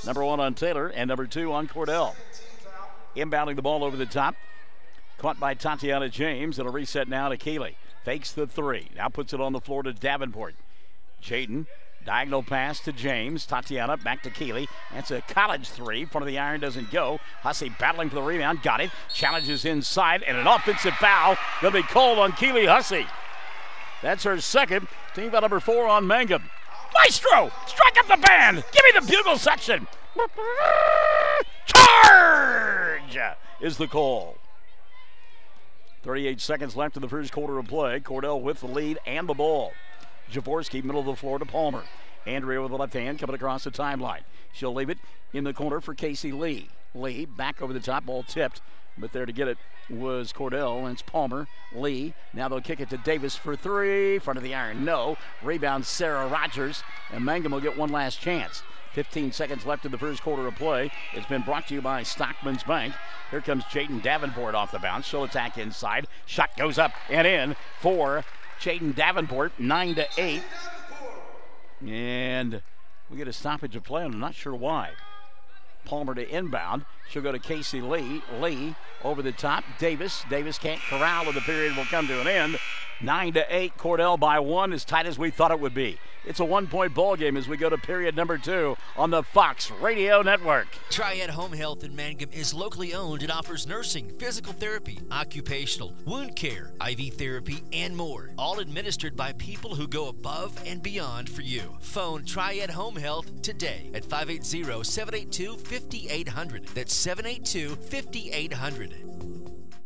Number 1 on Taylor and number 2 on Cordell. Inbounding the ball over the top. Caught by Tatiana James. It'll reset now to Keeley. Fakes the 3. Now puts it on the floor to Davenport. Jaden, diagonal pass to James. Tatiana back to Keeley. That's a college 3. Front of the iron doesn't go. Hussey battling for the rebound. Got it. Challenges inside. And an offensive foul going to be called on Keeley Hussey. That's her second. Team foul number 4 on Mangum. Maestro! Strike up the band! Give me the bugle section! Charge is the call. 38 seconds left in the first quarter of play. Cordell with the lead and the ball. Jaworski, middle of the floor to Palmer. Andrea with the left hand coming across the timeline. She'll leave it in the corner for Casey Lee. Lee back over the top, ball tipped. But there to get it was Cordell, and it's Palmer. Lee, now they'll kick it to Davis for 3. Front of the iron, no. Rebound Sarah Rogers, and Mangum will get one last chance. 15 seconds left in the first quarter of play. It's been brought to you by Stockman's Bank. Here comes Jaden Davenport off the bounce. She'll attack inside. Shot goes up and in for Jaden Davenport, 9-8. And we get a stoppage of play, and I'm not sure why. Palmer to inbound. She'll go to Casey Lee. Lee over the top. Davis. Davis can't corral, and the period will come to an end. 9-8. Cordell by 1, as tight as we thought it would be. It's a 1-point ball game as we go to period number 2 on the Fox Radio Network. Triad Home Health in Mangum is locally owned and offers nursing, physical therapy, occupational, wound care, IV therapy, and more. All administered by people who go above and beyond for you. Phone Triad Home Health today at 580-782-5800. That's 782-5800.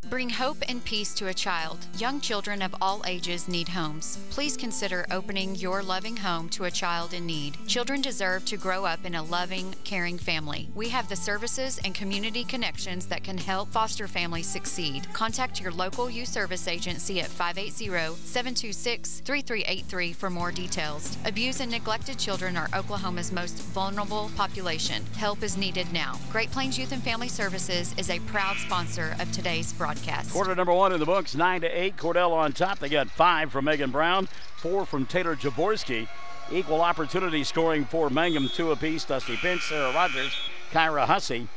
Bring hope and peace to a child. Young children of all ages need homes. Please consider opening your loving home to a child in need. Children deserve to grow up in a loving, caring family. We have the services and community connections that can help foster families succeed. Contact your local youth service agency at 580-726-3383 for more details. Abused and neglected children are Oklahoma's most vulnerable population. Help is needed now. Great Plains Youth and Family Services is a proud sponsor of today's broadcast. Quarter number one in the books, 9-8. Cordell on top. They got 5 from Megan Brown, 4 from Taylor Jaworski. Equal opportunity scoring for Mangum, 2 apiece. Dusty Pinch, Sarah Rogers, Kyra Hussey,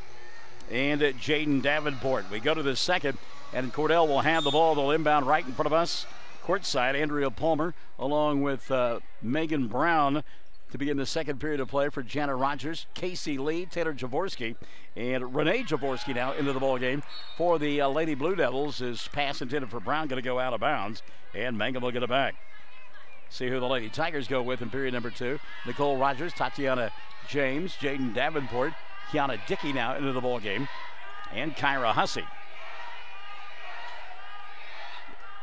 and Jaden Davenport. We go to the second, and Cordell will have the ball. They'll inbound right in front of us. Courtside, Andrea Palmer, along with Megan Brown, to begin the second period of play for Jana Rogers, Casey Lee, Taylor Jaworski, and Renee Jaworski now into the ball game for the Lady Blue Devils. His pass intended for Brown going to go out of bounds, and Mangum will get it back. See who the Lady Tigers go with in period number 2. Nicole Rogers, Tatiana James, Jaden Davenport, Kiana Dickey now into the ball game, and Kyra Hussey.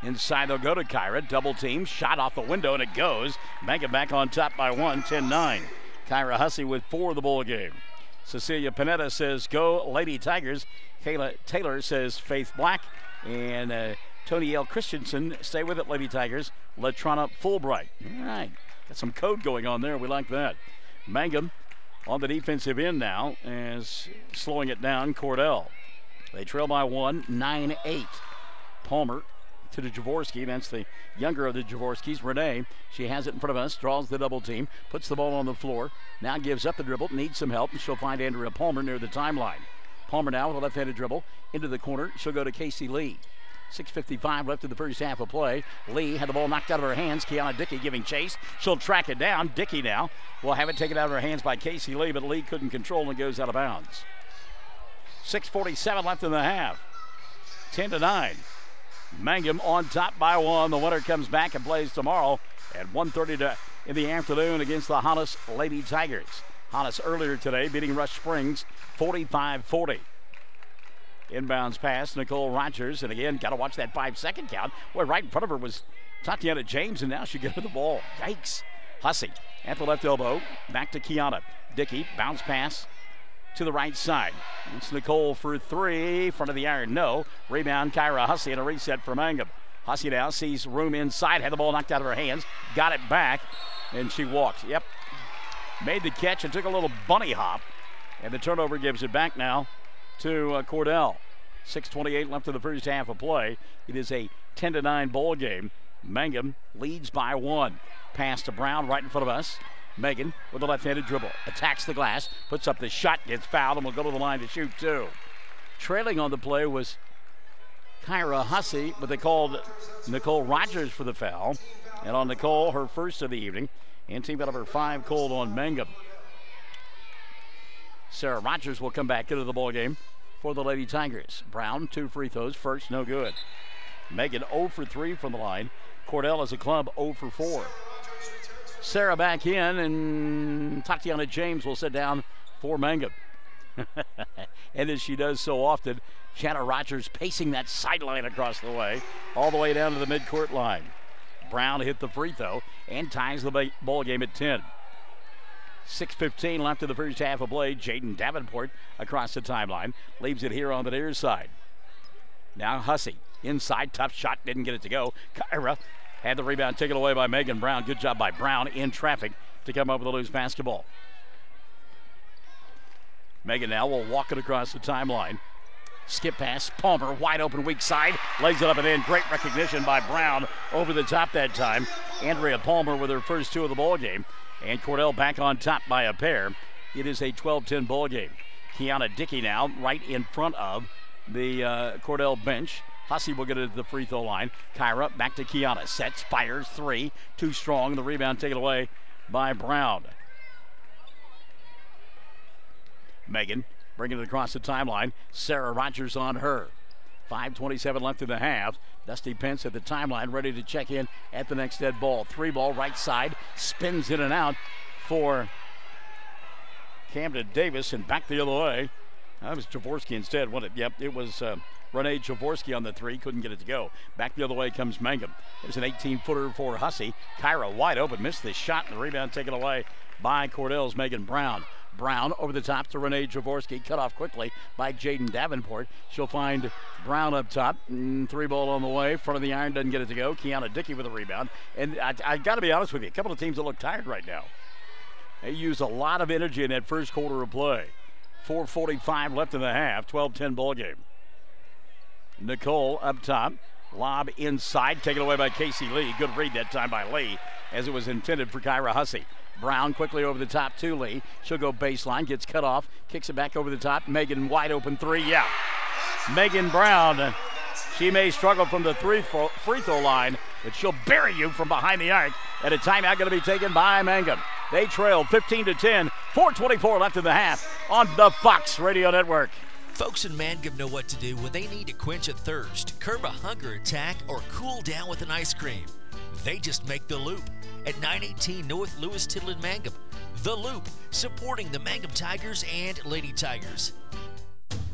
Inside they'll go to Kyra, double team, shot off the window, and it goes. Mangum back on top by 1, 10-9. Kyra Hussey with 4 of the ball game. Cecilia Panetta says, go Lady Tigers. Kayla Taylor says, Faith Black. And Tony L. Christensen, stay with it, Lady Tigers. Latrana Fulbright. All right, got some code going on there. We like that. Mangum on the defensive end now, as slowing it down, Cordell. They trail by 1, 9-8. Palmer to the Jaworski. That's the younger of the Jaworskis, Renee. She has it in front of us, draws the double team, puts the ball on the floor, now gives up the dribble, needs some help, and she'll find Andrea Palmer near the timeline. Palmer now with a left-handed dribble into the corner. She'll go to Casey Lee. 6:55 left in the first half of play. Lee had the ball knocked out of her hands. Kiana Dickey giving chase. She'll track it down. Dickey now will have it taken out of her hands by Casey Lee, but Lee couldn't control and goes out of bounds. 6:47 left in the half. 10-9. Mangum on top by 1. The winner comes back and plays tomorrow at 1:30 in the afternoon against the Hollis Lady Tigers. Hollis earlier today beating Rush Springs 45-40. Inbounds pass, Nicole Rogers, and again, got to watch that 5-second count. Boy, right in front of her was Tatiana James, and now she got the ball. Yikes. Hussey at the left elbow, back to Kiana. Dickey, bounce pass to the right side. It's Nicole for 3. Front of the iron, no. Rebound, Kyra Hussey, and a reset for Mangum. Hussey now sees room inside, had the ball knocked out of her hands, got it back, and she walked. Yep. Made the catch and took a little bunny hop, and the turnover gives it back now to Cordell. 6:28 left in the first half of play. It is a 10-9 ball game. Mangum leads by 1. Pass to Brown right in front of us. Megan with a left-handed dribble. Attacks the glass, puts up the shot, gets fouled, and will go to the line to shoot 2. Trailing on the play was Kyra Hussey, but they called Nicole Rogers for the foul. And on Nicole, her first of the evening. And team out of her 5 called on Mangum. Sarah Rogers will come back into the ball game for the Lady Tigers. Brown, 2 free throws, first no good. Megan 0 for 3 from the line. Cordell as a club 0 for 4. Sarah back in, and Tatiana James will sit down for Mangum. And as she does so often, Jana Rogers pacing that sideline across the way, all the way down to the midcourt line. Brown hit the free throw and ties the ball game at 10. 6:15 left in the first half of play. Jaden Davenport across the timeline. Leaves it here on the near side. Now Hussey inside. Tough shot. Didn't get it to go. Kyra had the rebound taken away by Megan Brown. Good job by Brown in traffic to come up with a loose basketball. Megan now will walk it across the timeline. Skip pass. Palmer wide open weak side. Lays it up and in. Great recognition by Brown over the top that time. Andrea Palmer with her first 2 of the ball game. And Cordell back on top by a pair. It is a 12-10 ball game. Kiana Dickey now right in front of the Cordell bench. Hussey will get it to the free throw line. Kyra back to Kiana. Sets, fires, 3. Too strong. The rebound taken away by Brown. Megan Bringing it across the timeline. Sarah Rogers on her. 5:27 left in the half. Dusty Pence at the timeline, ready to check in at the next dead ball. 3 ball right side, spins in and out for Camden Davis, and back the other way. That was Jaworski instead, wasn't it? Yep, it was Renee Jaworski on the 3, couldn't get it to go. Back the other way comes Mangum. There's an 18-footer for Hussey. Kyra wide open, missed the shot, and the rebound taken away by Cordell's Megan Brown. Brown over the top to Renee Jaworski, cut off quickly by Jaden Davenport. She'll find Brown up top. 3 ball on the way, front of the iron, doesn't get it to go. Kiana Dickey with a rebound. And I got to be honest with you, a couple of teams that look tired right now. They used a lot of energy in that first quarter of play. 4:45 left in the half, 12-10 ball game. Nicole up top, lob inside, taken away by Casey Lee. Good read that time by Lee, as it was intended for Kyra Hussey. Brown quickly over the top to Lee. She'll go baseline, gets cut off, kicks it back over the top. Megan wide open 3, yeah. Megan Brown, she may struggle from the free throw line, but she'll bury you from behind the arc. And a timeout going to be taken by Mangum. They trail 15-10, 4:24 left in the half on the Fox Radio Network. Folks in Mangum know what to do when they need to quench a thirst, curb a hunger attack, or cool down with an ice cream. They just make the Loop at 918 North Lewis Tittle in Mangum. The Loop, supporting the Mangum Tigers and Lady Tigers.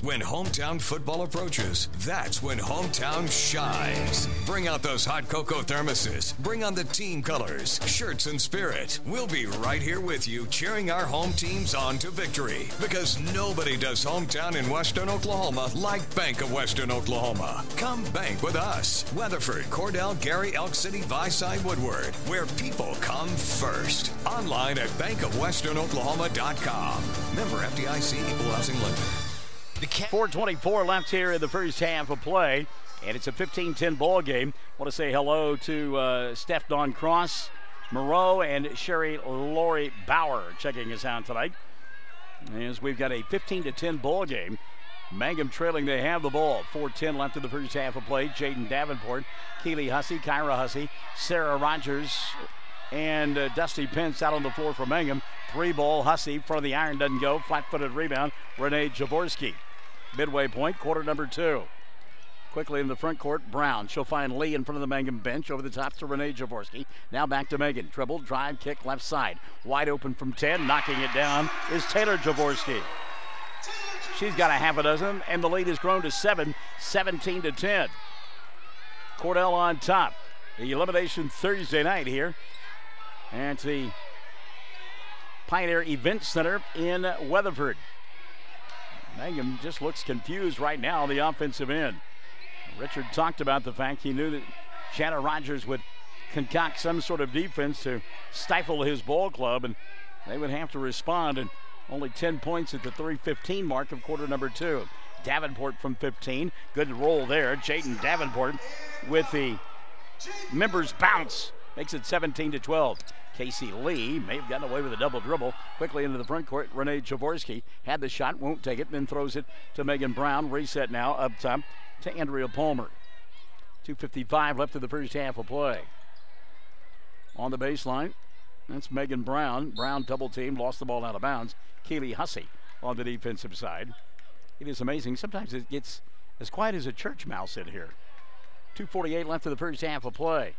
When hometown football approaches, that's when hometown shines. Bring out those hot cocoa thermoses. Bring on the team colors, shirts, and spirit. We'll be right here with you, cheering our home teams on to victory. Because nobody does hometown in Western Oklahoma like Bank of Western Oklahoma. Come bank with us. Weatherford, Cordell, Gary, Elk City, Viside, Woodward, where people come first. Online at bankofwesternoklahoma.com. Member FDIC, Equal Housing Lender. 4:24 left here in the first half of play, and it's a 15-10 ball game. Want to say hello to Steph Dawn Cross, Moreau, and Sherry Lori Bauer checking us out tonight. As we've got a 15-10 ball game. Mangum trailing, they have the ball. 4:10 left in the first half of play. Jaden Davenport, Keely Hussey, Kyra Hussey, Sarah Rogers, and Dusty Pence out on the floor for Mangum. 3 ball, Hussey, front of the iron, doesn't go. Flat-footed rebound, Renee Jaworski. Midway point, quarter number 2. Quickly in the front court, Brown. She'll find Lee in front of the Mangum bench. Over the top to Renee Jaworski. Now back to Megan. Dribble, drive, kick, left side. Wide open from 10. Knocking it down is Taylor Jaworski. She's got a half a dozen, and the lead has grown to 7, 17-10. Cordell on top. The elimination Thursday night here at the Pioneer Event Center in Weatherford. Mangum just looks confused right now on the offensive end. Richard talked about the fact he knew that Shanna Rogers would concoct some sort of defense to stifle his ball club, and they would have to respond. And only 10 points at the 3:15 mark of quarter number 2. Davenport from 15. Good roll there. Jaden Davenport with the members bounce. Makes it 17-12. Casey Lee may have gotten away with a double dribble. Quickly into the front court, Renee Jaworski had the shot, won't take it, then throws it to Megan Brown. Reset now up top to Andrea Palmer. 2:55 left in the first half of play. On the baseline, that's Megan Brown. Brown double team, lost the ball out of bounds. Keely Hussey on the defensive side. It is amazing. Sometimes it gets as quiet as a church mouse in here. 2:48 left in the first half of play.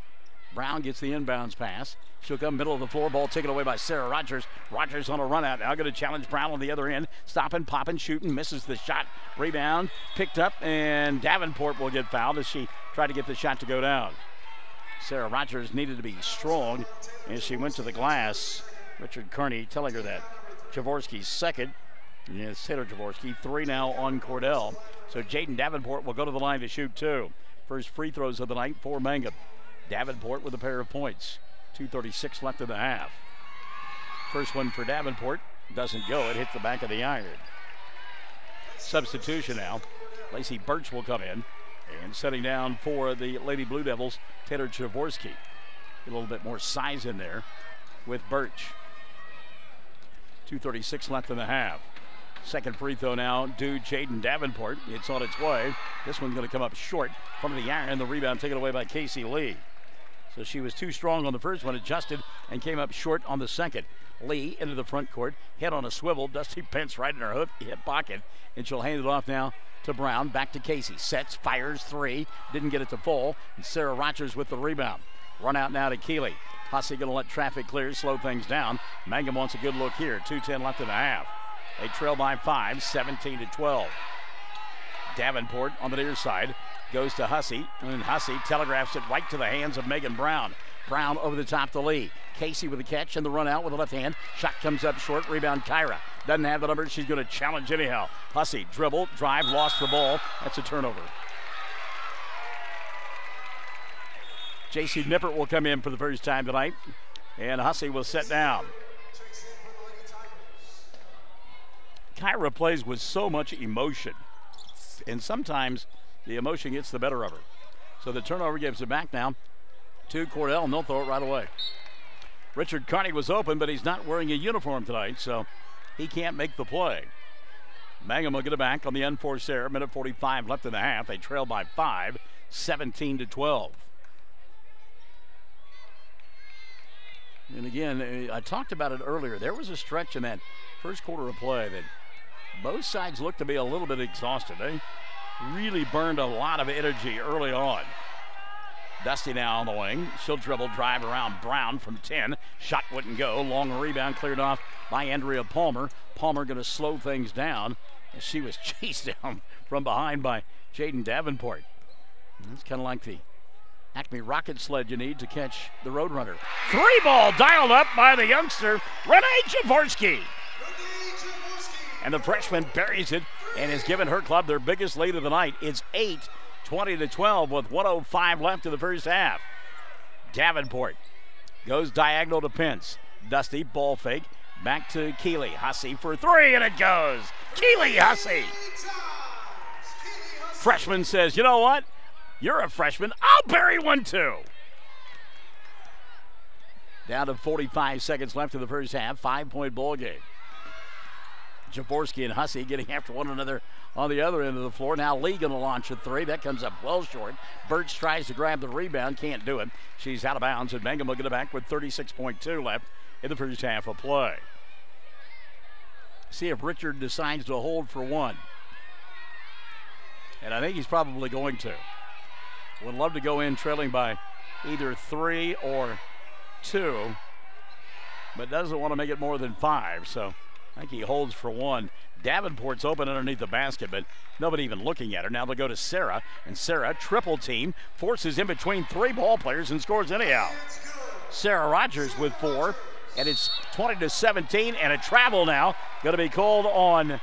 Brown gets the inbounds pass. She'll come middle of the floor. Ball taken away by Sarah Rogers. Rogers on a run out. Now going to challenge Brown on the other end. Stopping, popping, shooting. Misses the shot. Rebound picked up, and Davenport will get fouled as she tried to get the shot to go down. Sarah Rogers needed to be strong as she went to the glass. Richard Kearney telling her that. Jaworski's second. Yes, Taylor Jaworski. 3 now on Cordell. So Jaden Davenport will go to the line to shoot 2. First free throws of the night for Mangum. Davenport with a pair of points. 2:36 left in the half. First one for Davenport. Doesn't go. It hits the back of the iron. Substitution now. Lacey Birch will come in. And setting down for the Lady Blue Devils, Taylor Jaworski. A little bit more size in there with Birch. 2:36 left in the half. Second free throw now due Jaden Davenport. It's on its way. This one's going to come up short from the iron. The rebound taken away by Casey Lee. So she was too strong on the first one, adjusted, and came up short on the second. Lee into the front court. Head on a swivel. Dusty Pence right in her hip pocket. And she'll hand it off now to Brown. Back to Casey. Sets, fires, three. Didn't get it to fall. And Sarah Rogers with the rebound. Run out now to Keeley. Hussey going to let traffic clear, slow things down. Mangum wants a good look here. 2:10 left in the half. They trail by 5, 17-12. Davenport on the near side goes to Hussey, and Hussey telegraphs it right to the hands of Megan Brown. Brown over the top to Lee. Casey with the catch and the run out with the left hand. Shot comes up short. Rebound Kyra. Doesn't have the number. She's going to challenge anyhow. Hussey dribble, drive, lost the ball. That's a turnover. J.C. Nippert will come in for the first time tonight, and Hussey will sit down. Kyra plays with so much emotion, and sometimes the emotion gets the better of her. So the turnover gives it back now to Cordell, and they'll throw it right away. Richard Carney was open, but he's not wearing a uniform tonight, so he can't make the play. Mangum will get it back on the unforced error. Minute 45 left in the half. They trail by 5, 17-12. And again, I talked about it earlier. There was a stretch in that first quarter of play that both sides looked to be a little bit exhausted. They really burned a lot of energy early on. Dusty now on the wing. She'll dribble, drive around Brown from 10. Shot wouldn't go. Long rebound cleared off by Andrea Palmer. Palmer going to slow things down as she was chased down from behind by Jaden Davenport. And that's kind of like the Acme rocket sled you need to catch the Roadrunner. 3-ball dialed up by the youngster, Renee Jaworski. And the freshman buries it and has given her club their biggest lead of the night. It's 20-12 with 1:05 left in the first half. Davenport goes diagonal to Pence. Dusty, ball fake, back to Keeley. Hussey for 3, and it goes. Keeley Hussey. Freshman says, you know what? You're a freshman. I'll bury one too. Down to 45 seconds left in the first half. 5-point ball game. Jaworski and Hussey getting after one another on the other end of the floor. Now Lee going to launch a 3. That comes up well short. Birch tries to grab the rebound. Can't do it. She's out of bounds, and Mangum will get it back with 36.2 left in the first half of play. See if Richard decides to hold for one. And I think he's probably going to. Would love to go in trailing by either 3 or 2, but doesn't want to make it more than 5, so I think he holds for one. Davenport's open underneath the basket, but nobody even looking at her. Now they'll go to Sarah, and Sarah, triple team, forces in between 3 ball players and scores anyhow. Sarah Rogers with 4, and it's 20-17, and a travel now going to be called on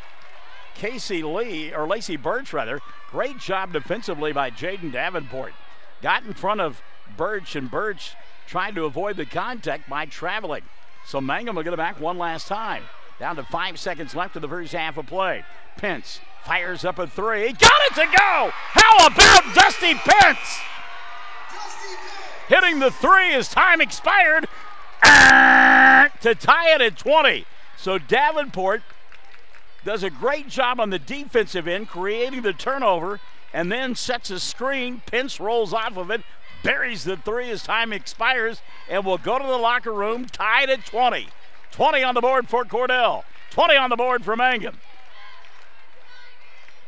Lacey Birch rather. Great job defensively by Jaden Davenport. Got in front of Birch, and Birch tried to avoid the contact by traveling. So Mangum will get it back one last time. Down to 5 seconds left in the first half of play. Pence fires up a 3. Got it to go! How about Dusty Pence? Hitting the 3 as time expired to tie it at 20. So Davenport does a great job on the defensive end, creating the turnover, and then sets a screen. Pence rolls off of it, buries the 3 as time expires, and will go to the locker room tied at 20. 20 on the board for Cordell. 20 on the board for Mangum.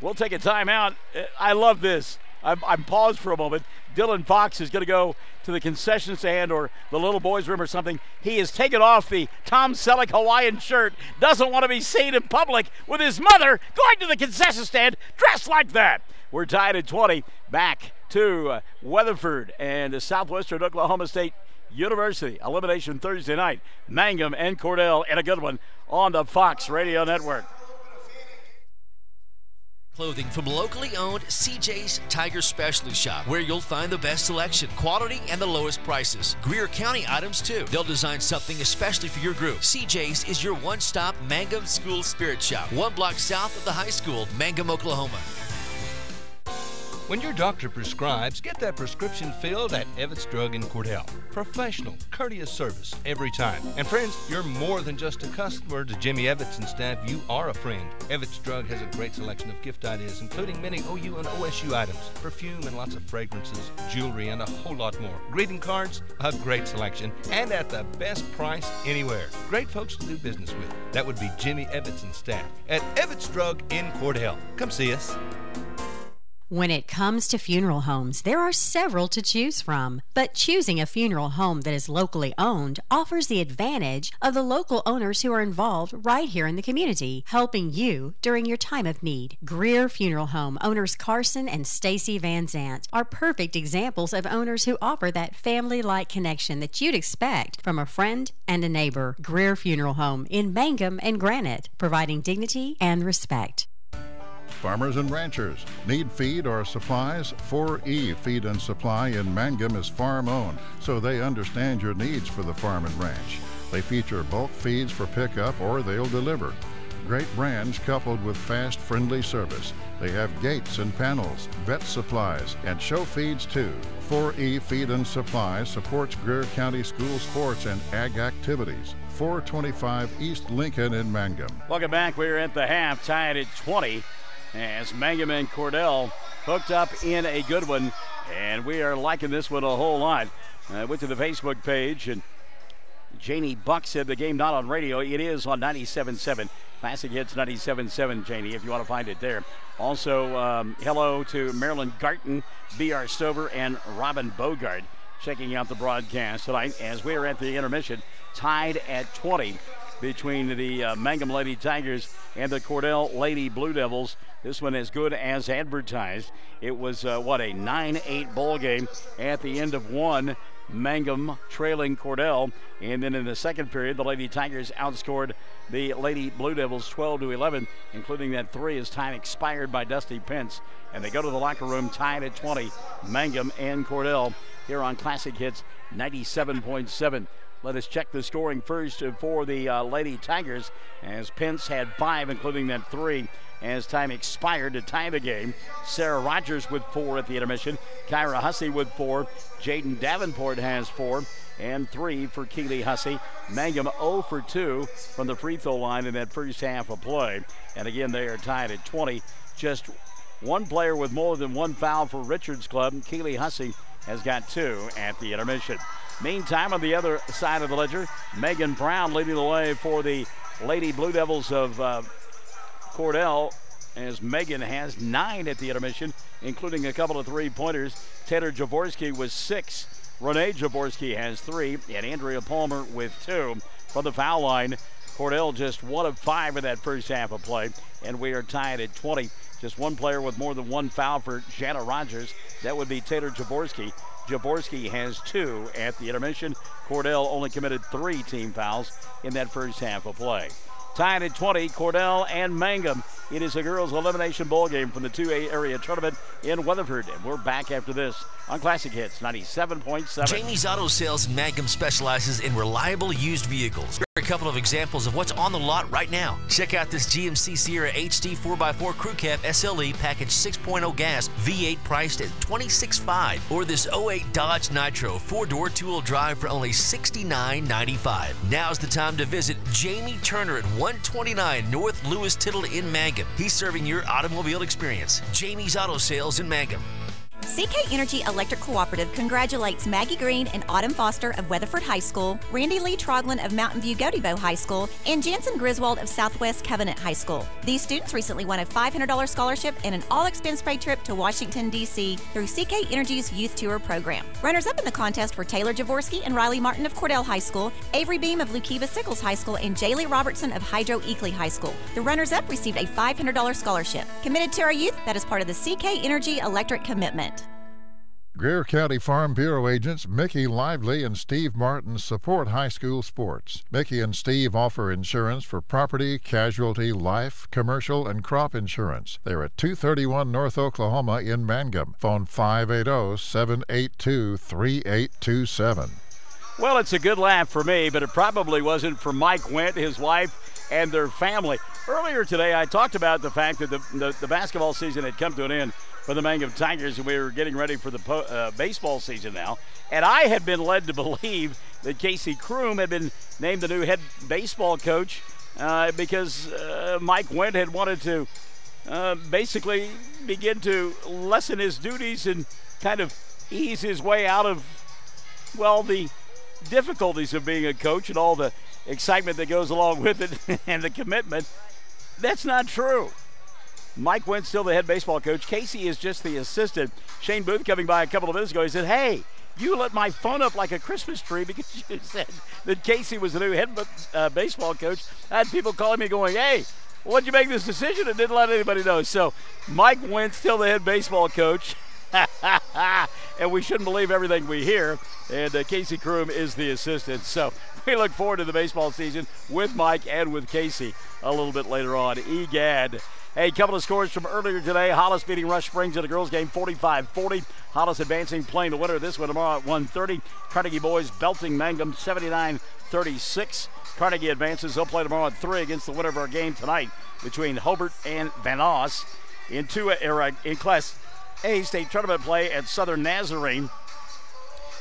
We'll take a timeout. I love this. I'm paused for a moment. Dylan Fox is going to go to the concession stand or the little boys' room or something. He has taken off the Tom Selleck Hawaiian shirt. Doesn't want to be seen in public with his mother going to the concession stand dressed like that. We're tied at 20. Back to Weatherford and Southwestern Oklahoma State University. Elimination Thursday night. Mangum and Cordell, and a good one on the Fox Radio Network. Clothing from locally owned CJ's Tiger Specialty Shop, where you'll find the best selection, quality, and the lowest prices. Greer County items, too. They'll design something especially for your group. CJ's is your one-stop Mangum School Spirit Shop, 1 block south of the high school, Mangum, Oklahoma. When your doctor prescribes, get that prescription filled at Evetts Drug in Cordell. Professional, courteous service every time. And friends, you're more than just a customer to Jimmy Evetts and staff. You are a friend. Evetts Drug has a great selection of gift ideas, including many OU and OSU items, perfume and lots of fragrances, jewelry, and a whole lot more. Greeting cards, a great selection, and at the best price anywhere. Great folks to do business with. That would be Jimmy Evetts and staff at Evetts Drug in Cordell. Come see us. When it comes to funeral homes, there are several to choose from, but choosing a funeral home that is locally owned offers the advantage of the local owners who are involved right here in the community, helping you during your time of need. Greer Funeral Home owners Carson and Stacy Van Zant are perfect examples of owners who offer that family-like connection that you'd expect from a friend and a neighbor. Greer Funeral Home in Mangum and Granite, providing dignity and respect. Farmers and ranchers need feed or supplies? 4E Feed and Supply in Mangum is farm-owned, so they understand your needs for the farm and ranch. They feature bulk feeds for pickup or they'll deliver. Great brands coupled with fast, friendly service. They have gates and panels, vet supplies, and show feeds too. 4E Feed and Supply supports Greer County school sports and ag activities. 425 East Lincoln in Mangum. Welcome back. We're at the half, tied at 20. As Mangum and Cordell hooked up in a good one, and we are liking this one a whole lot. Went to the Facebook page, and Janie Buck said the game not on radio. It is on 97.7. Classic Hits 97.7, Janie, if you want to find it there. Also, hello to Marilyn Garton, B.R. Stover, and Robin Bogart checking out the broadcast tonight as we are at the intermission, tied at 20 between the Mangum Lady Tigers and the Cordell Lady Blue Devils. This one as good as advertised. It was, a 9-8 ball game at the end of one. Mangum trailing Cordell. And then in the second period, the Lady Tigers outscored the Lady Blue Devils 12-11, including that three as time expired by Dusty Pence. And they go to the locker room tied at 20, Mangum and Cordell, here on Classic Hits 97.7. Let us check the scoring first for the Lady Tigers, as Pence had 5, including that 3, as time expired to tie the game. Sarah Rogers with 4 at the intermission. Kyra Hussey with 4. Jaden Davenport has 4, and 3 for Keely Hussey. Mangum 0 for 2 from the free throw line in that first half of play. And again, they are tied at 20. Just one player with more than one foul for Richards Club. Keely Hussey has got 2 at the intermission. Meantime, on the other side of the ledger, Megan Brown leading the way for the Lady Blue Devils of Cordell, as Megan has 9 at the intermission, including a couple of three-pointers. Taylor Jaworski with 6. Renee Jaworski has 3, and Andrea Palmer with 2. From the foul line, Cordell just 1 of 5 in that first half of play, and we are tied at 20. Just one player with more than one foul for Jana Rogers. That would be Taylor Jaworski. Jaworski has 2 at the intermission. Cordell only committed 3 team fouls in that first half of play. Tied at 20, Cordell and Mangum. It is a girls' elimination bowl game from the 2A area tournament in Weatherford. And we're back after this on Classic Hits 97.7. Jamie's Auto Sales in Mangum specializes in reliable used vehicles. Here are a couple of examples of what's on the lot right now. Check out this GMC Sierra HD 4x4 Crew Cab SLE Package 6.0 gas V8 priced at $26,500, or this 08 Dodge Nitro 4-door 2-wheel drive for only $69.95. Now's the time to visit Jamie Turner at 129 North Lewis Tittle in Mangum. He's serving your automobile experience. Jamie's Auto Sales in Mangum. CK Energy Electric Cooperative congratulates Maggie Green and Autumn Foster of Weatherford High School, Randy Lee Troglin of Mountain View Godebo High School, and Jansen Griswold of Southwest Covenant High School. These students recently won a $500 scholarship and an all-expense-paid trip to Washington, D.C. through CK Energy's Youth Tour program. Runners-up in the contest were Taylor Jaworski and Riley Martin of Cordell High School, Avery Beam of Lukiva Sickles High School, and Jaylee Robertson of Hydro Eakley High School. The runners-up received a $500 scholarship. Committed to our youth, that is part of the CK Energy Electric commitment. Greer County Farm Bureau agents Mickey Lively and Steve Martin support high school sports. Mickey and Steve offer insurance for property, casualty, life, commercial, and crop insurance. They're at 231 North Oklahoma in Mangum. Phone 580-782-3827. Well, it's a good laugh for me, but it probably wasn't for Mike Wendt, his wife, and their family. Earlier today, I talked about the fact that the basketball season had come to an end for the Mangum Tigers, and we were getting ready for the baseball season now. And I had been led to believe that Casey Kroom had been named the new head baseball coach because Mike Wendt had wanted to basically begin to lessen his duties and kind of ease his way out of, well, the difficulties of being a coach and all the excitement that goes along with it and the commitment. That's not true. Mike Wendt's still the head baseball coach. Casey is just the assistant. Shane Booth coming by a couple of minutes ago, he said, hey, you lit my phone up like a Christmas tree because you said that Casey was the new head baseball coach. I had people calling me going, hey, what'd you make this decision? And didn't let anybody know. So Mike Wendt's still the head baseball coach. And we shouldn't believe everything we hear. And Casey Kroom is the assistant. So we look forward to the baseball season with Mike and with Casey a little bit later on. Egad. Hey, a couple of scores from earlier today. Hollis beating Rush Springs in a girls' game 45-40. Hollis advancing, playing the winner this one tomorrow at 1:30. Carnegie boys belting Mangum 79-36. Carnegie advances. They'll play tomorrow at 3 against the winner of our game tonight between Hobart and Van Oss. In Class A state tournament play at Southern Nazarene,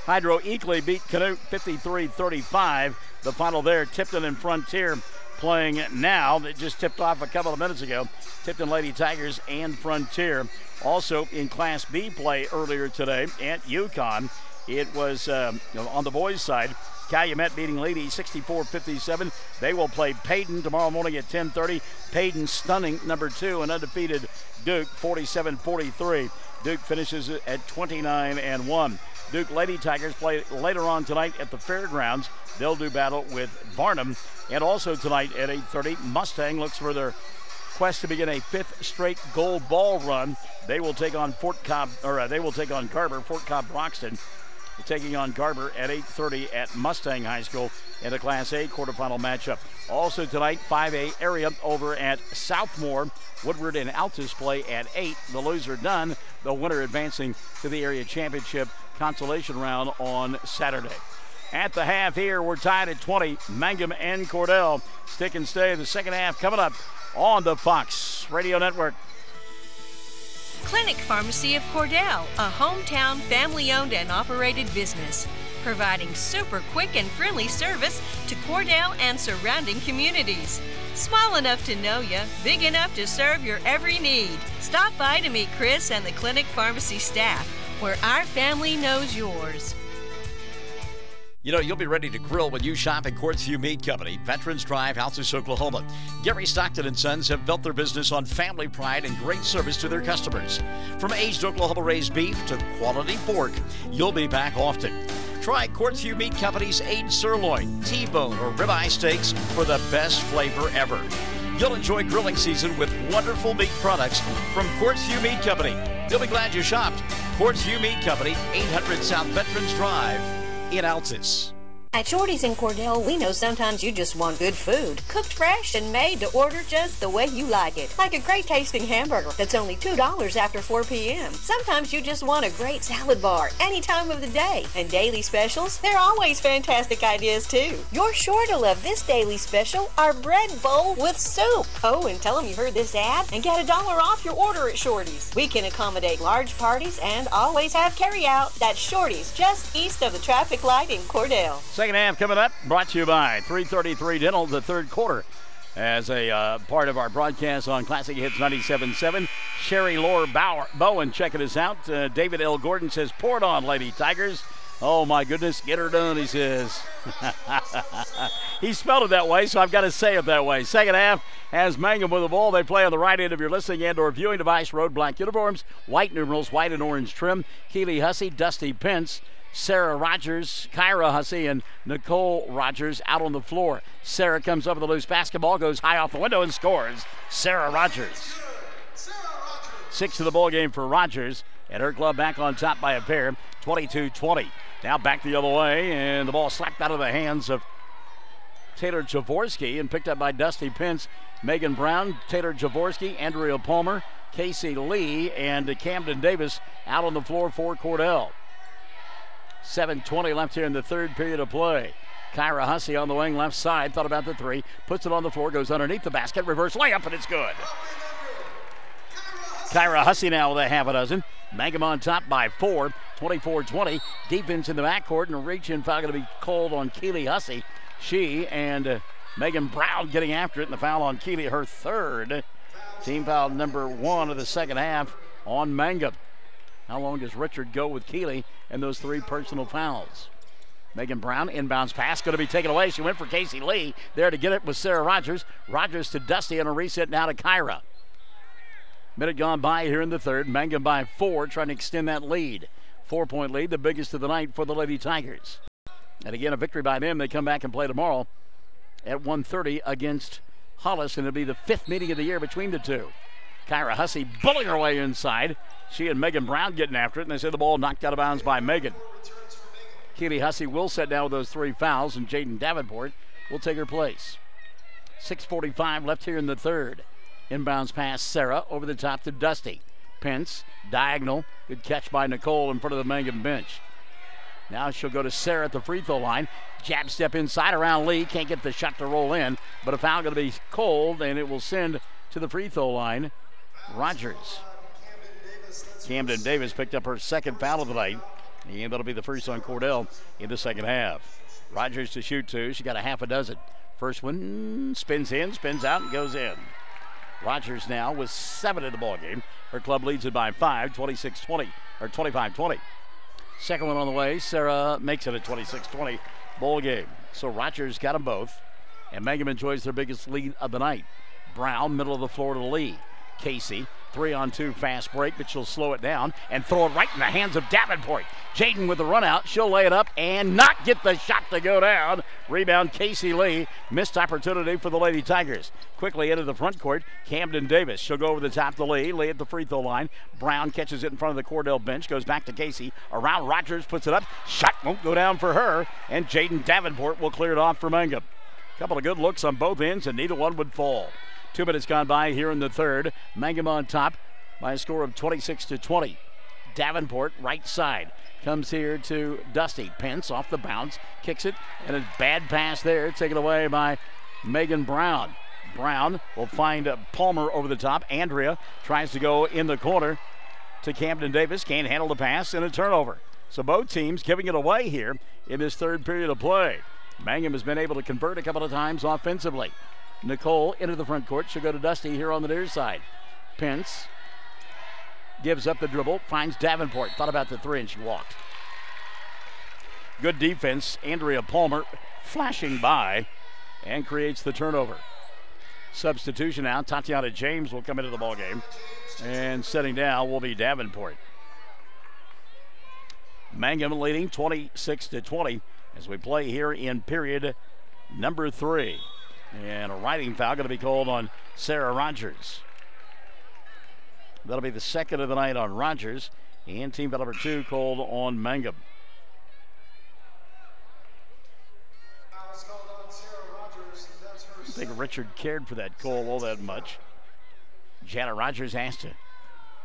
Hydro Eakley beat Canute 53-35. The final there, Tipton and Frontier playing now. That just tipped off a couple of minutes ago. Tipton Lady Tigers and Frontier. Also in Class B play earlier today at Yukon, it was on the boys' side, Calumet beating Lady 64-57. They will play Payton tomorrow morning at 10:30. Payton stunning number 2 and undefeated Duke 47-43. Duke finishes at 29-1. Duke Lady Tigers play later on tonight at the Fairgrounds. They'll do battle with Varnum. And also tonight at 8:30, Mustang looks for their quest to begin a 5th straight gold ball run. They will take on Garber. Fort Cobb Broxton taking on Garber at 8:30 at Mustang High School in a Class A quarterfinal matchup. Also tonight, 5A area over at Southmore. Woodward and Altus play at 8. The loser done. The winner advancing to the area championship consolation round on Saturday. At the half here, we're tied at 20. Mangum and Cordell stick and stay. The second half coming up on the Fox Radio Network. Clinic Pharmacy of Cordell, a hometown family-owned and operated business, providing super quick and friendly service to Cordell and surrounding communities. Small enough to know you, big enough to serve your every need. Stop by to meet Chris and the Clinic Pharmacy staff, where our family knows yours. You know, you'll be ready to grill when you shop at Quartz View Meat Company, Veterans Drive, Altus, Oklahoma. Gary Stockton & Sons have built their business on family pride and great service to their customers. From aged Oklahoma-raised beef to quality pork, you'll be back often. Try Quartz View Meat Company's aged sirloin, T-bone, or ribeye steaks for the best flavor ever. You'll enjoy grilling season with wonderful meat products from Quartz View Meat Company. You'll be glad you shopped. Quartz View Meat Company, 800 South Veterans Drive in Altus. At Shorty's in Cordell, we know sometimes you just want good food, cooked fresh and made to order just the way you like it. Like a great tasting hamburger that's only $2 after 4 p.m. Sometimes you just want a great salad bar any time of the day. And daily specials, they're always fantastic ideas too. You're sure to love this daily special, our bread bowl with soup. Oh, and tell them you heard this ad and get $1 off your order at Shorty's. We can accommodate large parties and always have carry out. That's Shorty's, just east of the traffic light in Cordell. Second half coming up, brought to you by 333 Dental, the third quarter. As a part of our broadcast on Classic Hits 97.7, Sherry Lore Bowen checking us out. David L. Gordon says, pour it on, Lady Tigers. Oh, my goodness, get her done, he says. He spelled it that way, so I've got to say it that way. Second half has Mangum with the ball. They play on the right end of your listening and or viewing device. Road black uniforms, white numerals, white and orange trim. Keely Hussey, Dusty Pence, Sarah Rogers, Kyra Hussey, and Nicole Rogers out on the floor. Sarah comes up with a loose basketball, goes high off the window and scores. Sarah Rogers. 6 to the ball game for Rogers, and her club back on top by a pair, 22-20. Now back the other way, and the ball slapped out of the hands of Taylor Jaworski and picked up by Dusty Pence, Megan Brown, Taylor Jaworski, Andrea Palmer, Casey Lee, and Camden Davis out on the floor for Cordell. 7:20 left here in the third period of play. Kyra Hussey on the wing, left side, thought about the three, puts it on the floor, goes underneath the basket, reverse layup, and it's good. Kyra Hussey now with a half a dozen. Mangum on top by 4, 24-20. Defense in the backcourt, and a reach-in foul going to be called on Keely Hussey. She and Megan Brown getting after it, and the foul on Keely, her third. Team foul number 1 of the second half on Mangum. How long does Richard go with Keely and those 3 personal fouls? Megan Brown, inbounds pass, going to be taken away. She went for Casey Lee. There to get it was Sarah Rogers. Rogers to Dusty, and a reset now to Kyra. Minute gone by here in the third. Mangum by 4, trying to extend that lead. 4-point lead, the biggest of the night for the Lady Tigers. And again, a victory by them. They come back and play tomorrow at 1:30 against Hollis, and it'll be the 5th meeting of the year between the two. Kyra Hussey bullying her way inside. She and Megan Brown getting after it, and they say the ball knocked out of bounds by Megan. Keely Hussey will set down with those 3 fouls, and Jaden Davenport will take her place. 6:45 left here in the third. Inbounds pass Sarah over the top to Dusty. Pence, diagonal. Good catch by Nicole in front of the Mangum bench. Now she'll go to Sarah at the free throw line. Jab step inside around Lee. Can't get the shot to roll in, but a foul going to be called, and it will send to the free throw line Rogers. Camden Davis picked up her second foul of the night, and that'll be the first on Cordell in the second half. Rogers to shoot 2. She got a half a dozen. First one spins in, spins out, and goes in. Rogers now with 7 in the ball game. Her club leads it by 5, 26-20, or 25-20. Second one on the way. Sarah makes it a 26-20 ball game. So Rogers got them both, and Mangum enjoys their biggest lead of the night. Brown, middle of the floor to Lee. Casey, 3-on-2 fast break, but she'll slow it down and throw it right in the hands of Davenport. Jaden with the run out. She'll lay it up and not get the shot to go down. Rebound Casey Lee. Missed opportunity for the Lady Tigers. Quickly into the front court. Camden Davis. She'll go over the top to Lee. Lee at the free throw line. Brown catches it in front of the Cordell bench. Goes back to Casey. Around Rogers. Puts it up. Shot won't go down for her. And Jaden Davenport will clear it off for Mangum. Couple of good looks on both ends, and neither one would fall. 2 minutes gone by here in the third. Mangum on top by a score of 26-20. Davenport, right side, comes here to Dusty. Pence off the bounce, kicks it, and a bad pass there, taken away by Megan Brown. Brown will find Palmer over the top. Andrea tries to go in the corner to Camden Davis. Can't handle the pass, and a turnover. So both teams giving it away here in this third period of play. Mangum has been able to convert a couple of times offensively. Nicole into the front court. She'll go to Dusty here on the near side. Pence gives up the dribble, finds Davenport. Thought about the 3, and she walked. Good defense. Andrea Palmer flashing by and creates the turnover. Substitution now. Tatiana James will come into the ballgame. And setting down will be Davenport. Mangum leading 26-20 as we play here in period number 3. And a riding foul going to be called on Sarah Rogers. That'll be the second of the night on Rogers. And team foul number 2 called on Mangum. I think Richard cared for that call all that much. Janet Rogers has to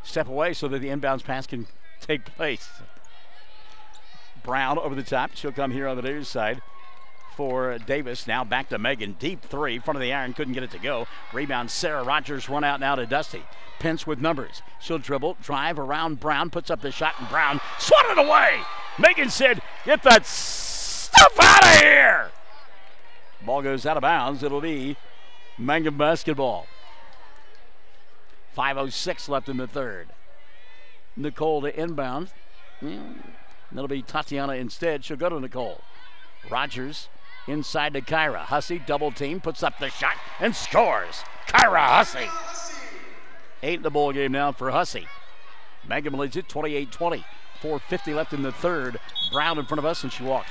step away so that the inbounds pass can take place. Brown over the top. She'll come here on the near side for Davis. Now back to Megan. Deep 3, front of the iron, couldn't get it to go. Rebound Sarah Rogers, run out now to Dusty. Pence with numbers. She'll dribble, drive around Brown, puts up the shot, and Brown swatted it away. Megan said, "Get that stuff out of here." Ball goes out of bounds. It'll be Mangum basketball. 5:06 left in the third. Nicole to inbound. That'll be Tatiana instead. She'll go to Nicole. Rogers inside to Kyra. Hussey double team, puts up the shot and scores. Kyra Hussey. 8 in the ball game now for Hussey. Mangum leads it 28-20. 4:50 left in the third. Brown in front of us, and she walked.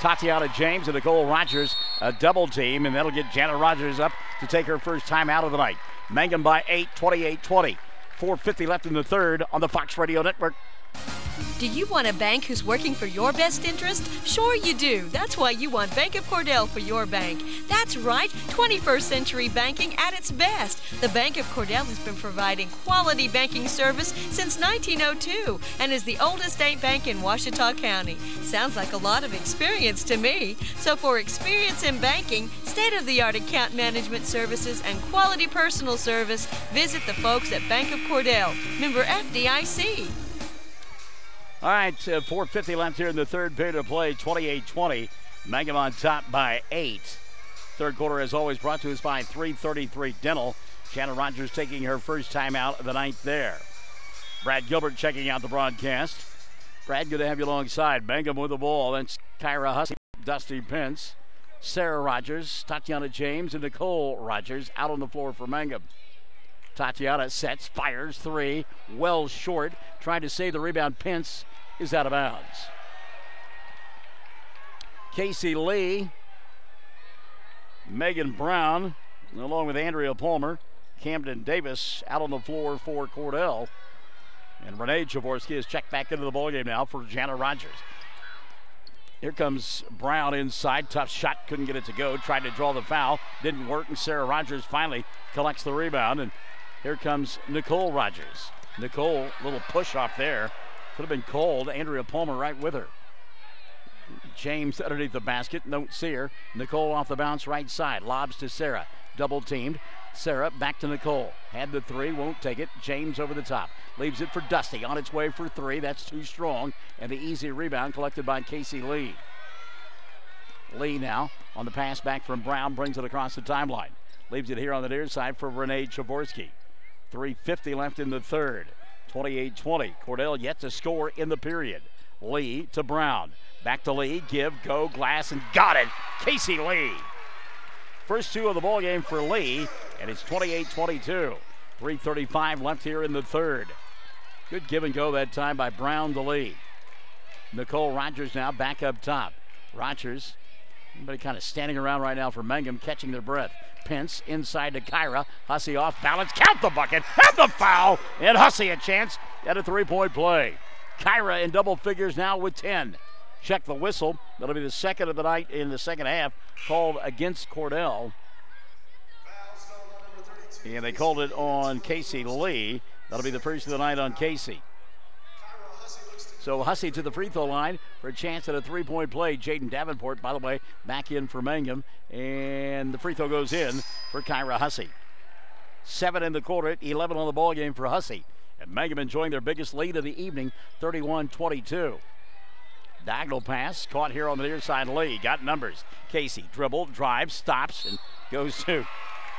Tatiana James and Nicole Rogers, a double team, and that'll get Janet Rogers up to take her first time out of the night. Mangum by 8, 28-20. 4:50 left in the third on the Fox Radio Network. Do you want a bank who's working for your best interest? Sure you do. That's why you want Bank of Cordell for your bank. That's right, 21st century banking at its best. The Bank of Cordell has been providing quality banking service since 1902 and is the oldest state bank in Ouachita County. Sounds like a lot of experience to me. So for experience in banking, state-of-the-art account management services, and quality personal service, visit the folks at Bank of Cordell. Member FDIC. All right, 4:50 left here in the third period of play, 28-20. Mangum on top by 8. Third quarter, as always, brought to us by 333 Dental. Shannon Rogers taking her first time out of the ninth there. Brad Gilbert checking out the broadcast. Brad, good to have you alongside. Mangum with the ball. That's Kyra Hussey, Dusty Pence, Sarah Rogers, Tatiana James, and Nicole Rogers out on the floor for Mangum. Tatiana sets, fires, three, well short, trying to save the rebound. Pence is out of bounds. Casey Lee, Megan Brown, along with Andrea Palmer, Camden Davis out on the floor for Cordell. And Renee Jaworski is checked back into the ballgame now for Jana Rogers. Here comes Brown inside. Tough shot, couldn't get it to go. Tried to draw the foul, didn't work, and Sarah Rogers finally collects the rebound. And here comes Nicole Rogers. Nicole, little push off there. Could have been called. Andrea Palmer right with her. James underneath the basket, don't see her. Nicole off the bounce right side, lobs to Sarah. Double teamed. Sarah back to Nicole. Had the three, won't take it. James over the top. Leaves it for Dusty. On its way for three. That's too strong. And the easy rebound collected by Casey Lee. Lee now on the pass back from Brown. Brings it across the timeline. Leaves it here on the near side for Renee Jaworski. 3:50 left in the third. 28-20. Cordell yet to score in the period. Lee to Brown. Back to Lee. Give, go, glass, and got it. Casey Lee. First two of the ball game for Lee, and it's 28-22. 3:35 left here in the third. Good give and go that time by Brown to Lee. Nicole Rogers now back up top. Rogers, everybody kind of standing around right now for Mangum, catching their breath. Pence inside to Kyra. Hussey off balance. Count the bucket. Have the foul. And Hussey a chance at a three-point play. Kyra in double figures now with 10. Check the whistle. That'll be the second of the night in the second half, called against Cordell. And they called it on Casey Lee. That'll be the first of the night on Casey. So Hussey to the free throw line for a chance at a three-point play. Jaden Davenport, by the way, back in for Mangum. And the free throw goes in for Kyra Hussey. 7 in the quarter, 11 on the ball game for Hussey. And Mangum enjoying their biggest lead of the evening, 31-22. Diagonal pass, caught here on the near side. Lee got numbers. Casey dribble, drives, stops, and goes to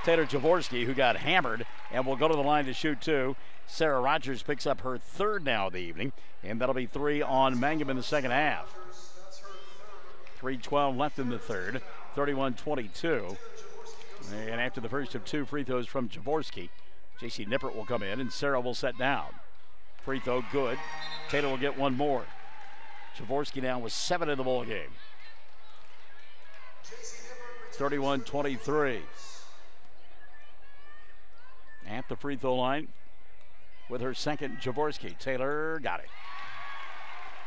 Taylor Jaworski, who got hammered and will go to the line to shoot two. Sarah Rogers picks up her third now of the evening, and that'll be 3 on Mangum in the second half. 3:12 left in the third, 31-22. And after the first of two free throws from Jaworski, J.C. Nippert will come in, and Sarah will set down. Free throw good. Taylor will get one more. Jaworski now with 7 in the ball game. 31-23. At the free throw line with her second, Jaworski. Taylor got it.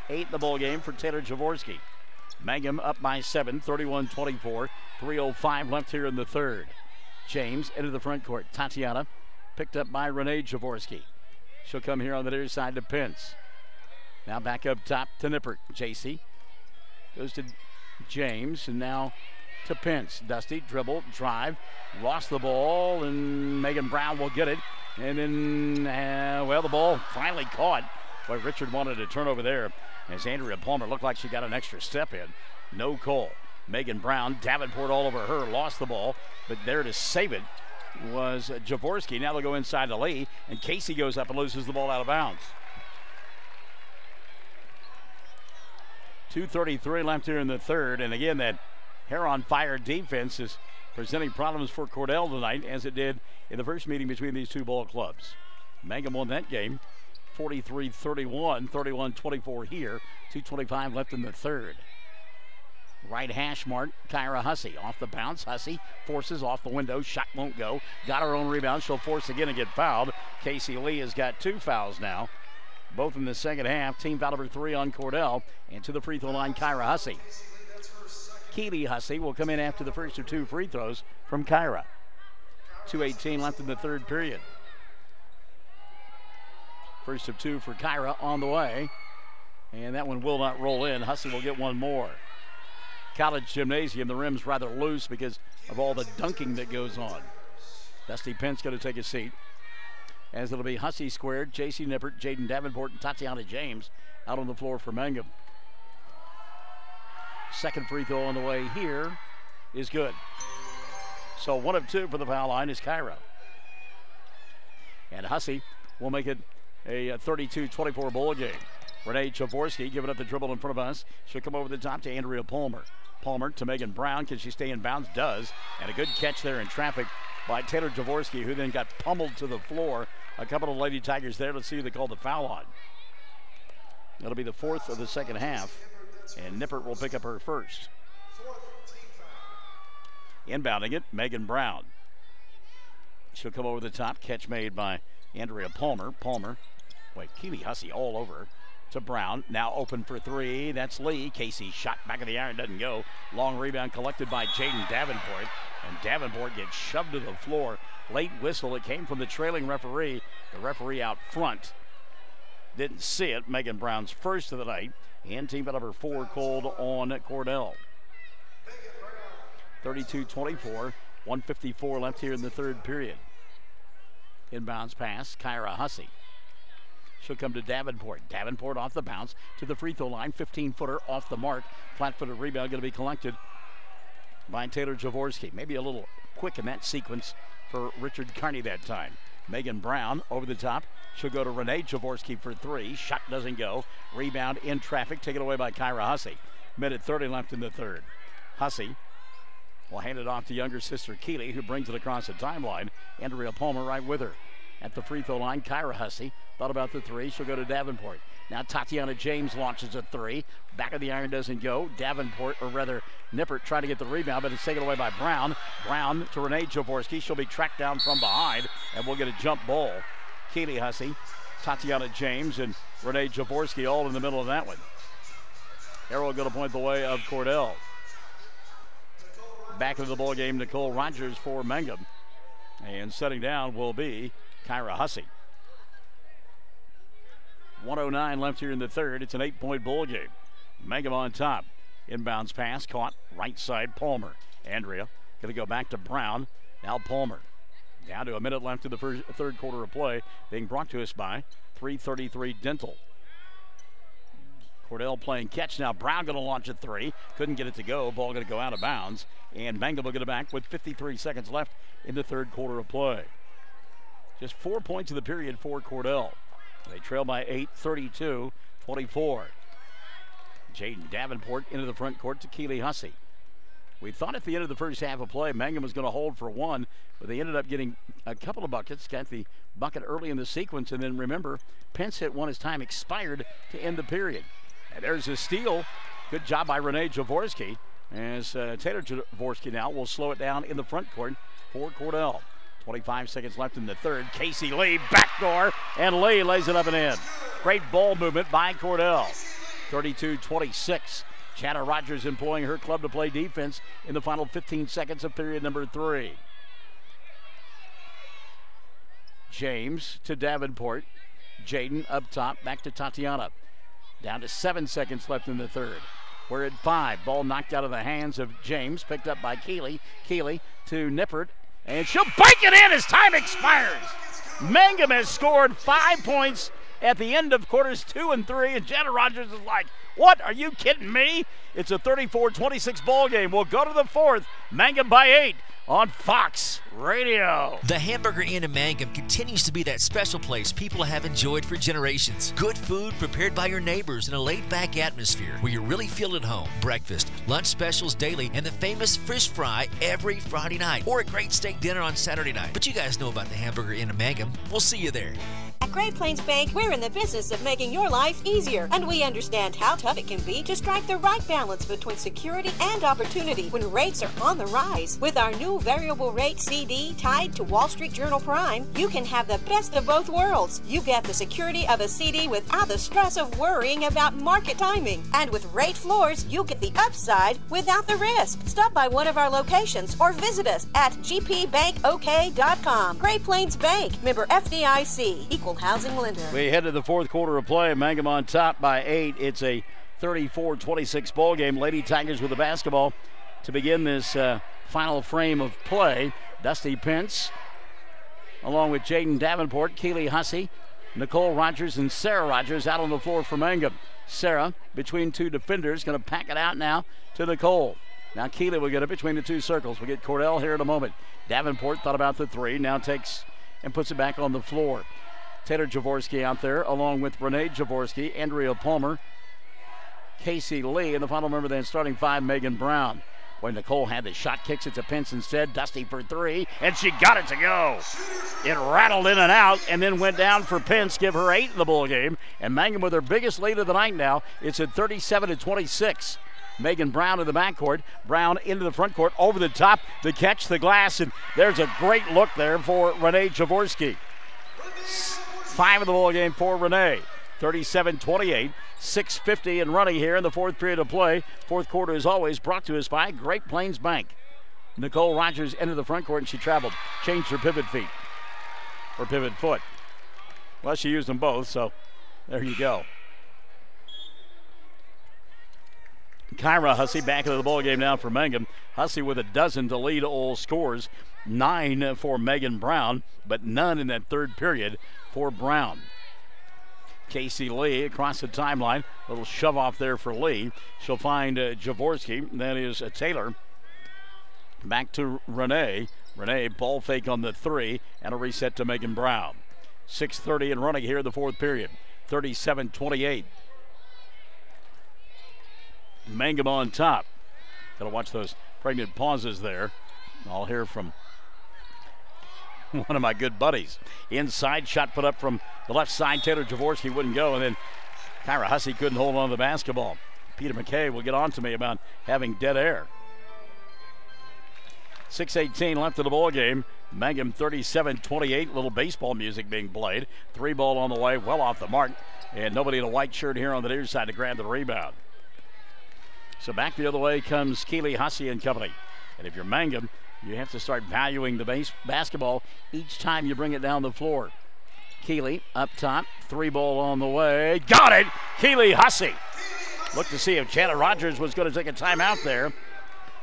8 in the ball game for Taylor Jaworski. Mangum up by 7, 31-24. 3:05 left here in the third. James into the front court. Tatiana picked up by Renee Jaworski. She'll come here on the near side to Pence. Now back up top to Nippert. JC goes to James, and now to Pence. Dusty, dribble, drive, lost the ball, and Megan Brown will get it. And then, the ball finally caught. Boy, Richard wanted to turn over there as Andrea Palmer looked like she got an extra step in. No call. Megan Brown, Davenport all over her, lost the ball, but there to save it was Jaworski. Now they'll go inside to Lee, and Casey goes up and loses the ball out of bounds. 2:33 left here in the third, and again, that hair-on-fire defense is presenting problems for Cordell tonight, as it did in the first meeting between these two ball clubs. Mangum won that game 43-31, 31-24 here. 2:25 left in the third. Right hash mark, Kyra Hussey. Off the bounce, Hussey forces off the window. Shot won't go. Got her own rebound. She'll force again and get fouled. Casey Lee has got 2 fouls now. both in the second half. Team foul number 3 on Cordell. And to the free throw line, Kyra Hussey. Keely Hussey will come in after the first of 2 free throws from Kyra. 2:18 left in the third period. First of 2 for Kyra on the way. And that one will not roll in. Hussey will get one more. College gymnasium, the rim's rather loose because of all the dunking that goes on. Dusty Pence going to take a seat. As it'll be Hussey squared, J.C. Nippert, Jaden Davenport, and Tatiana James out on the floor for Mangum. Second free throw on the way here is good. So 1 of 2 for the foul line is Kyra. And Hussey will make it a 32-24 ball game. Renee Jaworski giving up the dribble in front of us. She'll come over the top to Andrea Palmer. Palmer to Megan Brown. Can she stay in bounds? Does. And a good catch there in traffic by Taylor Jaworski, who then got pummeled to the floor. A couple of Lady Tigers there. Let's see who they call the foul on. That'll be the 4th of the second half. And Nippert will pick up her first. Inbounding it, Megan Brown. She'll come over the top. Catch made by Andrea Palmer. Keely Hussey all over to Brown. Now open for 3. That's Lee. Casey shot back of the iron. Doesn't go. Long rebound collected by Jaden Davenport. And Davenport gets shoved to the floor. Late whistle. It came from the trailing referee. The referee out front didn't see it. Megan Brown's first of the night. And team foul number 4 called on Cordell. 32-24. 1:54 left here in the third period. Inbounds pass. Kyra Hussey. She'll come to Davenport. Davenport off the bounce to the free throw line. 15-footer off the mark. Flat-footed rebound going to be collected by Taylor Jaworski. Maybe a little quick in that sequence for Richard Carney that time. Megan Brown over the top. She'll go to Renee Jaworski for 3. Shot doesn't go. Rebound in traffic. Taken away by Kyra Hussey. Minute 30 left in the third. Hussey will hand it off to younger sister Keely, who brings it across the timeline. Andrea Palmer right with her. At the free throw line, Kyra Hussey thought about the 3. She'll go to Davenport. Now Tatiana James launches a 3. Back of the iron doesn't go. Davenport, or rather Nippert, trying to get the rebound, but it's taken away by Brown. Brown to Renee Jaworski. She'll be tracked down from behind, and we'll get a jump ball. Keely Hussey, Tatiana James, and Renee Jaworski all in the middle of that one. Arrow going to point the way of Cordell. Back into the ball game, Nicole Rogers for Mangum. And setting down will be Kyra Hussey. 1:09 left here in the third. It's an 8-point ball game. Mangum on top. Inbounds pass caught right side. Palmer. Andrea going to go back to Brown. Now Palmer. Down to a minute left in the third quarter of play. Being brought to us by 333 Dental. Cordell playing catch now. Brown going to launch a 3. Couldn't get it to go. Ball going to go out of bounds. And Mangum will get it back with 53 seconds left in the third quarter of play. Just 4 points of the period for Cordell. They trail by 8, 32-24. Jaden Davenport into the front court to Keely Hussey. We thought at the end of the first half of play, Mangum was going to hold for 1, but they ended up getting a couple of buckets. Got the bucket early in the sequence, and then remember, Pence hit 1 as time expired to end the period. And there's a steal. Good job by Renee Jaworski, as Taylor Jaworski now will slow it down in the front court for Cordell. 25 seconds left in the third. Casey Lee, backdoor, and Lee lays it up and in. Great ball movement by Cordell. 32-26. Chana Rogers employing her club to play defense in the final 15 seconds of period number 3. James to Davenport. Jaden up top, back to Tatiana. Down to 7 seconds left in the third. We're at 5. Ball knocked out of the hands of James, picked up by Keely. Keely to Nippert, and she'll bank it in as time expires. Mangum has scored 5 points at the end of quarters 2 and 3, and Chana Rogers is like, what? Are you kidding me? It's a 34-26 ball game. We'll go to the fourth. Mangum by 8 on Fox Radio. The Hamburger Inn in Mangum continues to be that special place people have enjoyed for generations. Good food prepared by your neighbors in a laid-back atmosphere where you really feel at home. Breakfast, lunch specials daily, and the famous fish fry every Friday night, or a great steak dinner on Saturday night. But you guys know about the Hamburger Inn in Mangum. We'll see you there. At Great Plains Bank, we're in the business of making your life easier, and we understand how tough it can be to strike the right balance between security and opportunity when rates are on the rise. With our new variable rate CD tied to Wall Street Journal Prime, you can have the best of both worlds. You get the security of a CD without the stress of worrying about market timing. And with rate floors, you get the upside without the risk. Stop by one of our locations or visit us at gpbankok.com. Great Plains Bank, member FDIC, equal housing lender. We head to the fourth quarter of play. Mangum on top by 8. It's a 34-26 ball game. Lady Tigers with the basketball to begin this final frame of play. Dusty Pence, along with Jaden Davenport, Keely Hussey, Nicole Rogers, and Sarah Rogers out on the floor for Mangum. Sarah, between two defenders, going to pack it out now to Nicole. Now Keely will get it between the two circles. We'll get Cordell here in a moment. Davenport thought about the three, now takes and puts it back on the floor. Taylor Jaworski out there, along with Renee Jaworski, Andrea Palmer, Casey Lee, and the final member then starting five, Megan Brown. Boy, Nicole had the shot, kicks it to Pence instead. Dusty for three, and she got it to go. It rattled in and out, and then went down for Pence, give her 8 in the ball game. And Mangum with their biggest lead of the night now. It's at 37-26. Megan Brown in the backcourt. Brown into the front court, over the top, the catch, the glass, and there's a great look there for Renee Jaworski. 5 in the ball game for Renee. 37-28. 6:50 and running here in the fourth period of play. Fourth quarter, as always, brought to us by Great Plains Bank. Nicole Rogers entered the front court and she traveled, changed her pivot feet, or pivot foot. Well, she used them both, so there you go. Kyra Hussey back into the ball game now for Mangum. Hussey with a dozen to lead all scores. 9 for Megan Brown, but none in that third period for Brown. Casey Lee across the timeline. A little shove off there for Lee. She'll find Jaworski. That is Taylor. Back to Renee. Renee, ball fake on the three, and a reset to Megan Brown. 6:30 and running here in the fourth period. 37-28. Mangum on top. Gotta watch those pregnant pauses there. I'll hear from one of my good buddies. Inside shot put up from the left side. Taylor Jaworski wouldn't go, and then Kyra Hussey couldn't hold on to the basketball. Peter McKay will get on to me about having dead air. 6:18 left in the ball game. Mangum 37-28. Little baseball music being played. 3 ball on the way, well off the mark, and nobody in a white shirt here on the near side to grab the rebound. So back the other way comes Keely Hussey and company. And if you're Mangum, you have to start valuing the basketball each time you bring it down the floor. Keely up top, 3 ball on the way. Got it! Keely Hussey. Look to see if Chandler Rogers was going to take a timeout there,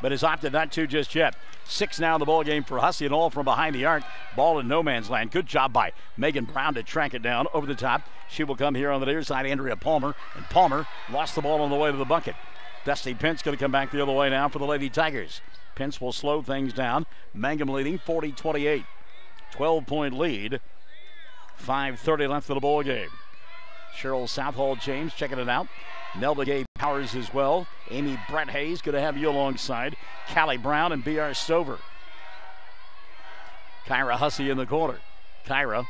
but has opted not to just yet. 6 now in the ball game for Hussey, and all from behind the arc. Ball in no man's land. Good job by Megan Brown to track it down over the top. She will come here on the near side, Andrea Palmer, and Palmer lost the ball on the way to the bucket. Dusty Pence going to come back the other way now for the Lady Tigers. Pence will slow things down. Mangum leading 40-28. 12-point lead. 5:30 left in the ball game. Cheryl Southall James checking it out. Nelda Gay Powers as well. Amy Brett Hayes going to have you alongside. Callie Brown and B.R. Stover. Kyra Hussey in the corner. Kyra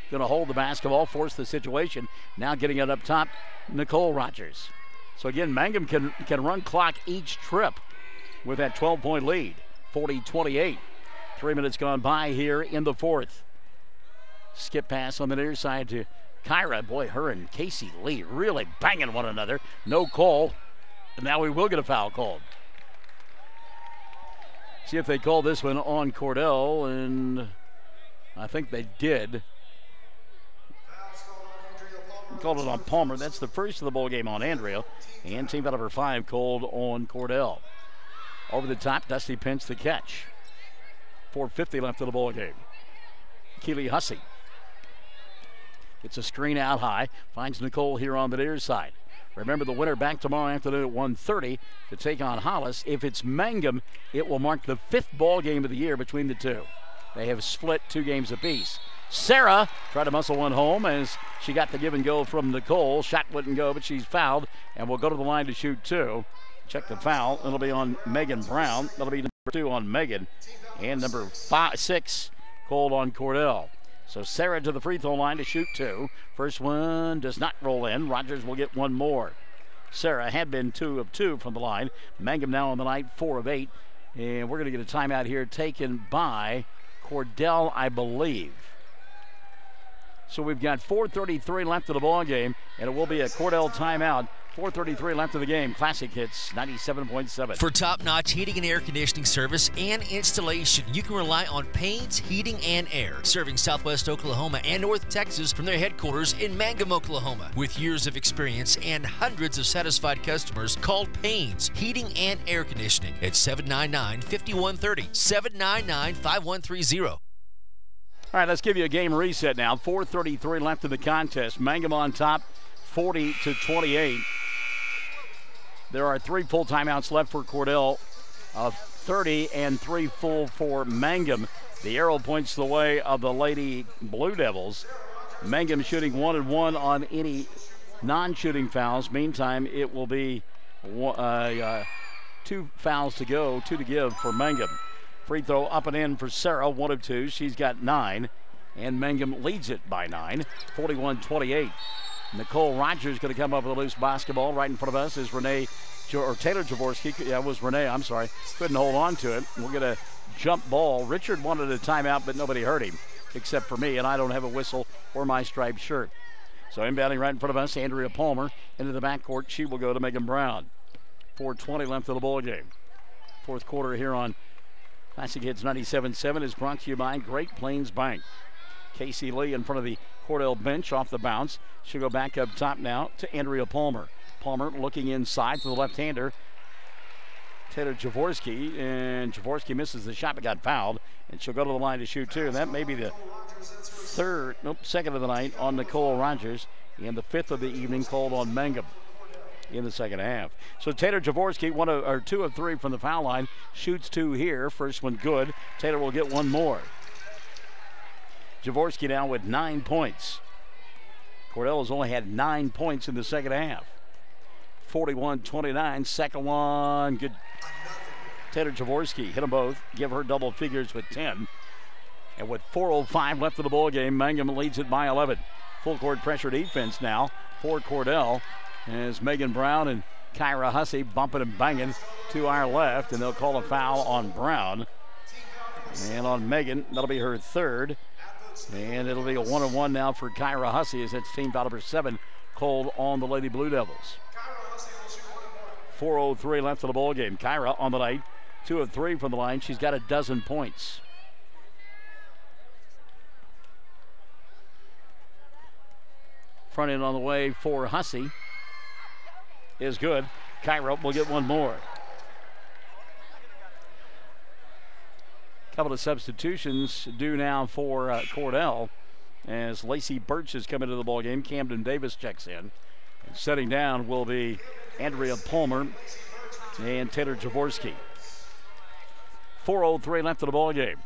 going to hold the basketball, force the situation. Now getting it up top, Nicole Rogers. So again, Mangum can run clock each trip with that 12-point lead. 40-28. 3 minutes gone by here in the fourth. Skip pass on the near side to Kyra. Boy, her and Casey Lee really banging one another. No call. And now we will get a foul called. See if they call this one on Cordell, and I think they did. Called it on Palmer. That's the first of the ball game on Andrea. And team foul number 5 called on Cordell. Over the top, Dusty Pence the catch. 4:50 left of the ball game. Keely Hussey. It's a screen out high. Finds Nicole here on the near side. Remember, the winner back tomorrow afternoon at 1:30 to take on Hollis. If it's Mangum, it will mark the 5th ball game of the year between the two. They have split 2 games apiece. Sarah tried to muscle one home as she got the give and go from Nicole. Shot wouldn't go, but she's fouled and will go to the line to shoot 2. Check the foul. It'll be on Megan Brown. That'll be number 2 on Megan. And number 6 called on Cordell. So Sarah to the free throw line to shoot 2. First one does not roll in. Rogers will get one more. Sarah had been 2 of 2 from the line. Mangum now on the night, 4 of 8. And we're going to get a timeout here taken by Cordell, I believe. So we've got 4:33 left of the ball game, and it will be a Cordell timeout. 4:33 left of the game. Classic Hits 97.7. For top-notch heating and air conditioning service and installation, you can rely on Payne's Heating and Air, serving Southwest Oklahoma and North Texas from their headquarters in Mangum, Oklahoma. With years of experience and hundreds of satisfied customers, call Payne's Heating and Air Conditioning at 799-5130, 799-5130. All right, let's give you a game reset now. 4:33 left of the contest. Mangum on top, 40-28. There are 3 full timeouts left for Cordell, 30 and 3 full for Mangum. The arrow points the way of the Lady Blue Devils. Mangum shooting 1-1 on any non-shooting fouls. Meantime, it will be 2 fouls to go, 2 to give for Mangum. Free throw up and in for Sarah, 1 of 2. She's got 9, and Mangum leads it by 9, 41-28. Nicole Rogers going to come up with a loose basketball. Right in front of us is Taylor Jaworski. Yeah, it was Renee, I'm sorry. Couldn't hold on to it. We'll get a jump ball. Richard wanted a timeout, but nobody heard him except for me, and I don't have a whistle or my striped shirt. So inbounding right in front of us, Andrea Palmer into the backcourt. She will go to Megan Brown. 4:20 left of the ball game. Fourth quarter here on Classic Hits 97.7 is brought to you by Great Plains Bank. Casey Lee in front of the Cordell bench off the bounce. She'll go back up top now to Andrea Palmer. Palmer looking inside to the left-hander, Taylor Jaworski, and Jaworski misses the shot but got fouled, and she'll go to the line to shoot 2. And that may be the second of the night on Nicole Rogers, and the 5th of the evening called on Mangum in the second half. So Taylor Jaworski, 2 of 3 from the foul line, shoots 2 here. First one good. Taylor will get one more. Jaworski now with 9 points. Cordell has only had 9 points in the second half. 41-29, second one, good. Taylor Jaworski hit them both, give her double figures with 10. And with 4:05 left of the ball game, Mangum leads it by 11. Full court pressure defense now for Cordell as Megan Brown and Kyra Hussey bumping and banging to our left, and they'll call a foul on Brown. And on Megan, that'll be her 3rd. And it'll be a 1-on-1 now for Kyra Hussey as it's team foul number 7 called on the Lady Blue Devils. 4:03 left of the ball game. Kyra on the night, 2 of 3 from the line. She's got 12 points. Front end on the way for Hussey is good. Kyra will get one more. Couple of substitutions due now for Cordell as Lacey Birch has come into the ball game. Camden Davis checks in. And setting down will be Andrea Palmer and Taylor Jaworski. 4:03 left of the ball game.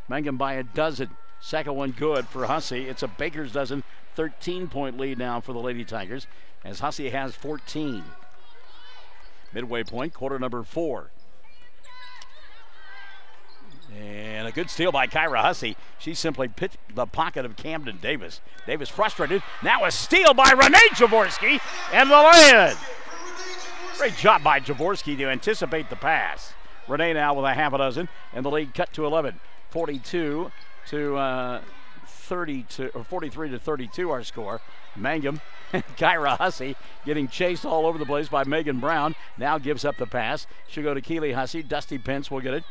Mangum by 12. Second one good for Hussey. It's a baker's dozen. 13-point lead now for the Lady Tigers as Hussey has 14. Midway point, quarter number 4. And a good steal by Kyra Hussey. She simply picked the pocket of Camden Davis. Davis frustrated. Now a steal by Renee Jaworski and the lay-in. Great job by Jaworski to anticipate the pass. Renee now with a half a dozen, and the lead cut to 11. 42 to 32, or 43 to 32 our score. Mangum, Kyra Hussey getting chased all over the place by Megan Brown. Now gives up the pass. She'll go to Keely Hussey. Dusty Pence will get it.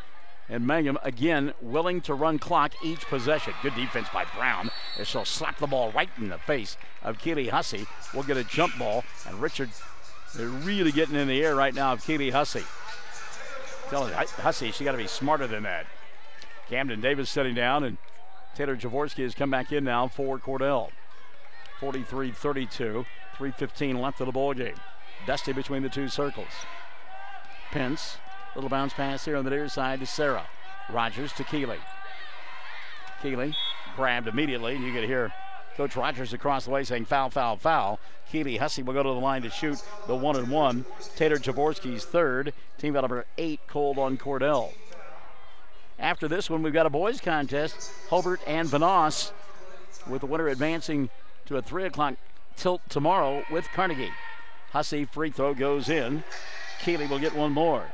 And Mangum, again, willing to run clock each possession. Good defense by Brown as she'll slap the ball right in the face of Keely Hussey. We'll get a jump ball. And Richard, they're really getting in the air right now of Keely Hussey. Telling Hussey, she got to be smarter than that. Camden Davis sitting down, and Taylor Jaworski has come back in now for Cordell. 43-32, 3:15 left of the ball game. Dusty between the two circles. Pence. Little bounce pass here on the near side to Sarah. Rogers to Keeley. Keeley grabbed immediately, and you can hear Coach Rogers across the way saying foul, foul, foul. Keely Hussey will go to the line to shoot the 1-and-1. Taylor Jaworski's 3rd. Team foul number 8 called on Cordell. After this one, we've got a boys contest. Hobart and Vanoss with the winner advancing to a 3 o'clock tilt tomorrow with Carnegie. Hussey free throw goes in. Keeley will get one more.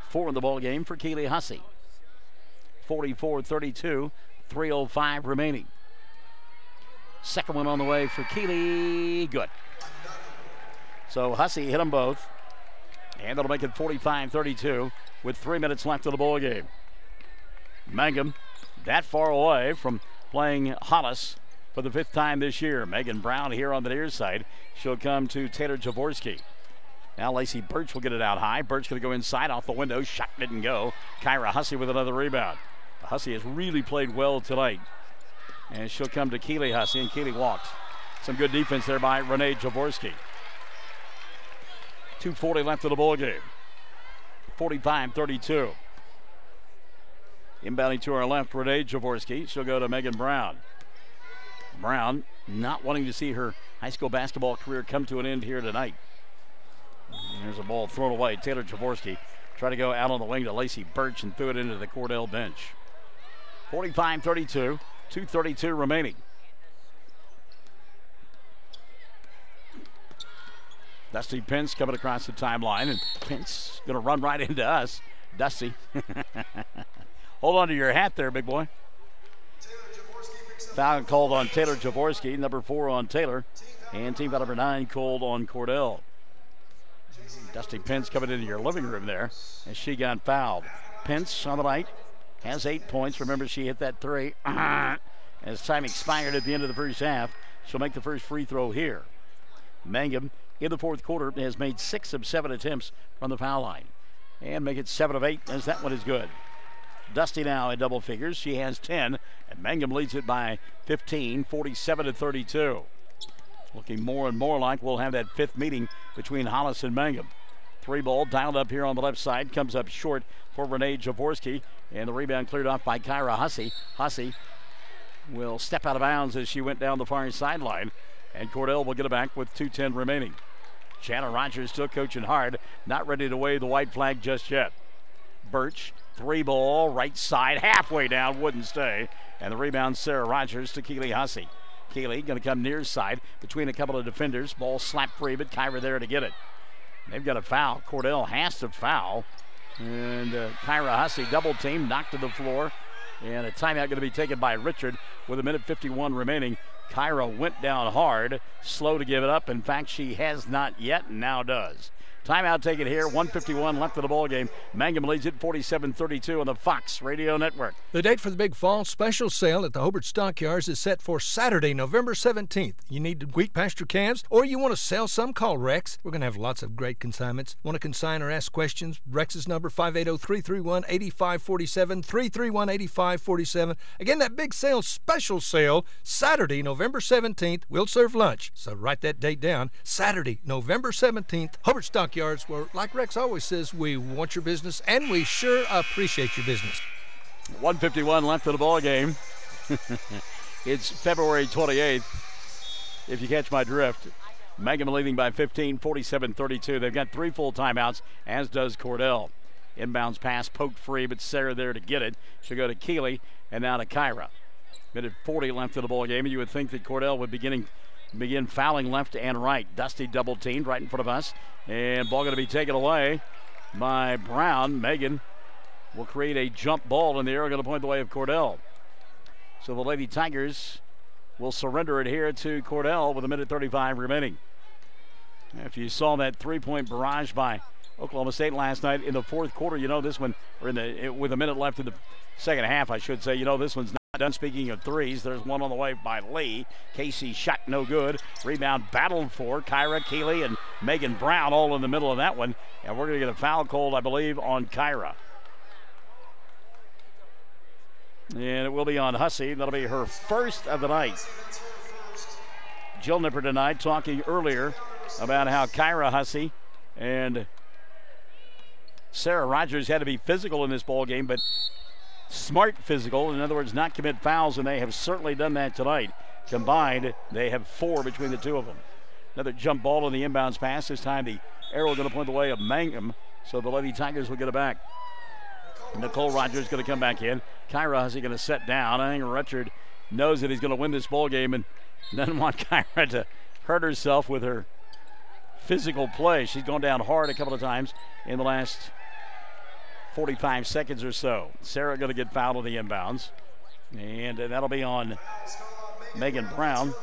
4 in the ball game for Keeley Hussey. 44-32, 3:05 remaining. Second one on the way for Keeley. Good. So Hussey hit them both. And that'll make it 45-32 with 3 minutes left of the ball game. Mangum that far away from playing Hollis for the 5th time this year. Megan Brown here on the near side. She'll come to Taylor Jaworski. Now Lacey Birch will get it out high. Birch going to go inside off the window. Shot didn't go. Kyra Hussey with another rebound. Hussey has really played well tonight. And she'll come to Keeley Hussey, and Keeley walks. Some good defense there by Renee Jaworski. 2:40 left of the ball game. 45-32. Inbounding to our left, Renee Jaworski. She'll go to Megan Brown. Brown not wanting to see her high school basketball career come to an end here tonight. And there's a ball thrown away. Taylor Jaworski tried to go out on the wing to Lacey Birch and threw it into the Cordell bench. 45-32, 2:32 remaining. Dusty Pence coming across the timeline, and Pence going to run right into us. Dusty. Hold on to your hat there, big boy. Foul called on Taylor Jaworski, number 4 on Taylor, and team foul number 9 called on Cordell. Dusty Pence coming into your living room there as she got fouled. Pence on the right has 8 points. Remember, she hit that 3 as time expired at the end of the first half. She'll make the first free throw here. Mangum in the fourth quarter has made 6 of 7 attempts from the foul line and make it 7 of 8 as that one is good. Dusty now in double figures. She has 10, and Mangum leads it by 15, 47-32. Looking more and more like we'll have that 5th meeting between Hollis and Mangum. 3 ball dialed up here on the left side, comes up short for Renee Jaworski, and the rebound cleared off by Kyra Hussey. Hussey will step out of bounds as she went down the far sideline, and Cordell will get it back with 2:10 remaining. Shanna Rogers still coaching hard, not ready to wave the white flag just yet. Birch, 3 ball, right side, halfway down, wouldn't stay. And the rebound, Sarah Rogers to Keeley Hussey. Keeley going to come near side between a couple of defenders. Ball slapped free, but Kyra there to get it. They've got a foul. Cordell has to foul. And Kyra Hussey double team, knocked to the floor. And a timeout going to be taken by Richard with 1:51 remaining. Kyra went down hard, slow to give it up. In fact, she has not yet and now does. Timeout taken here, 1:51 left of the ball game. Mangum leads it 47-32 on the Fox Radio Network. The date for the big fall special sale at the Hobart Stockyards is set for Saturday, November 17th. You need wheat pasture calves or you want to sell some, call Rex. We're going to have lots of great consignments. Want to consign or ask questions? Rex's number 580-331-8547, 331-8547. Again, that big sale, special sale, Saturday, November 17th. We'll serve lunch, so write that date down. Saturday, November 17th, Hobart Stockyards. Where, like Rex always says, we want your business and we sure appreciate your business. 1:51 left of the ball game. It's February 28th, if you catch my drift. Mangum leading by 15, 47-32. They've got 3 full timeouts, as does Cordell. Inbounds pass poked free, but Sarah there to get it. She'll go to Keeley and now to Kyra. Minute 40 left of the ball game, and you would think that Cordell would begin fouling left and right. Dusty double teamed right in front of us, and ball going to be taken away by Brown. Megan will create a jump ball in the air, going to point the way of Cordell. So the Lady Tigers will surrender it here to Cordell with 1:35 remaining. If you saw that 3-point barrage by Oklahoma State last night in the fourth quarter, you know this one, or with a minute left in the second half, I should say, you know this one's not done. Speaking of threes, there's one on the way by Lee. Casey shot no good. Rebound battled for Kyra, Keeley, and Megan Brown all in the middle of that one. And we're going to get a foul called, I believe, on Kyra. And it will be on Hussey. That'll be her first of the night. Jill Nipper tonight talking earlier about how Kyra Hussey and Sarah Rogers had to be physical in this ball game, but smart physical. In other words, not commit fouls, and they have certainly done that tonight. Combined, they have 4 between the two of them. Another jump ball on the inbounds pass. This time the arrow going to point the way of Mangum, so the Lady Tigers will get it back. Nicole Rogers going to come back in. Kyra Hussey going to set down. I think Richard knows that he's going to win this ball game and doesn't want Kyra to hurt herself with her physical play. She's gone down hard a couple of times in the last 45 seconds or so. Sarah going to get fouled on the inbounds, and that'll be on Megan Brown,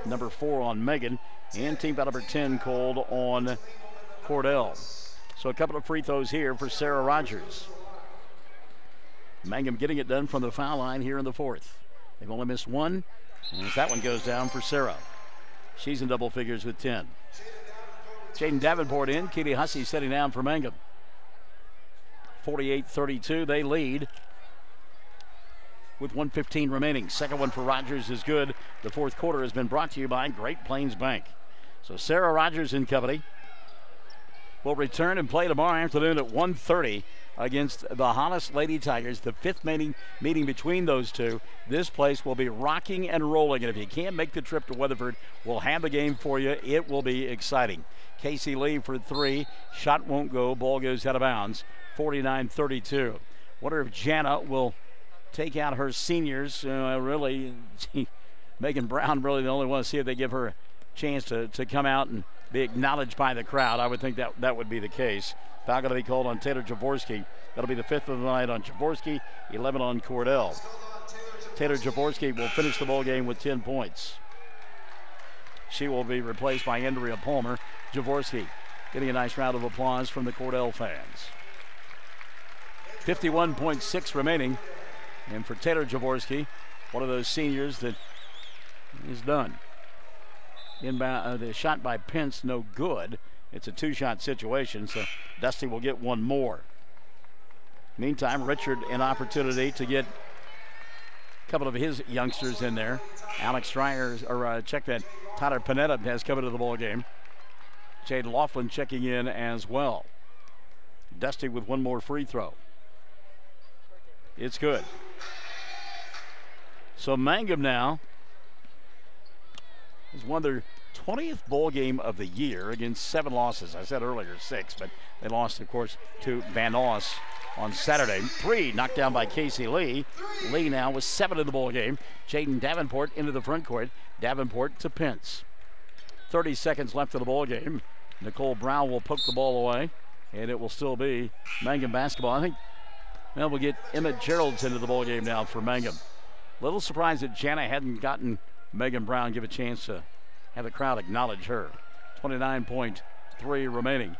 number 4 on Megan, and team foul number 10 called on Cordell. So a couple of free throws here for Sarah Rogers. Mangum getting it done from the foul line here in the fourth. They've only missed one, and that one goes down for Sarah. She's in double figures with 10. Jaden Davenport in. Keely Hussey setting down for Mangum. 48-32, they lead with 1:15 remaining. Second one for Rogers is good. The fourth quarter has been brought to you by Great Plains Bank. So Sarah Rogers in company will return and play tomorrow afternoon at 1:30 against the Hollis Lady Tigers. The fifth meeting between those two. This place will be rocking and rolling, and if you can't make the trip to Weatherford, we'll have the game for you. It will be exciting. Casey Lee for 3. Shot won't go. Ball goes out of bounds. 49-32. Wonder if Jana will take out her seniors. Really, Megan Brown really the only one to see if they give her a chance to come out and be acknowledged by the crowd. I would think that would be the case. Foul going to be called on Taylor Jaworski. That'll be the 5th of the night on Jaworski, 11 on Cordell. Taylor Jaworski will finish the ball game with 10 points. She will be replaced by Andrea Palmer. Jaworski getting a nice round of applause from the Cordell fans. 51.6 remaining. And for Taylor Jaworski, one of those seniors that is done. The shot by Pence, no good. It's a 2-shot situation, so Dusty will get one more. Meantime, Richard an opportunity to get a couple of his youngsters in there. Alex Stryer, check that. Tyler Panetta has come into the ball game. Jade Laughlin checking in as well. Dusty with one more free throw. It's good. So Mangum now has won their 20th bowl game of the year against 7 losses. I said earlier 6, but they lost, of course, to Van Nuys on Saturday. 3 knocked down by Casey Lee. Lee now with 7 in the ball game. Jaden Davenport into the front court. Davenport to Pence. 30 seconds left of the ball game. Nicole Brown will poke the ball away, and it will still be Mangum basketball. I think we'll get Emma Geralds into the ball game now for Mangum. A little surprised that Jana hadn't gotten Megan Brown give a chance to have the crowd acknowledge her. 29.3 remaining.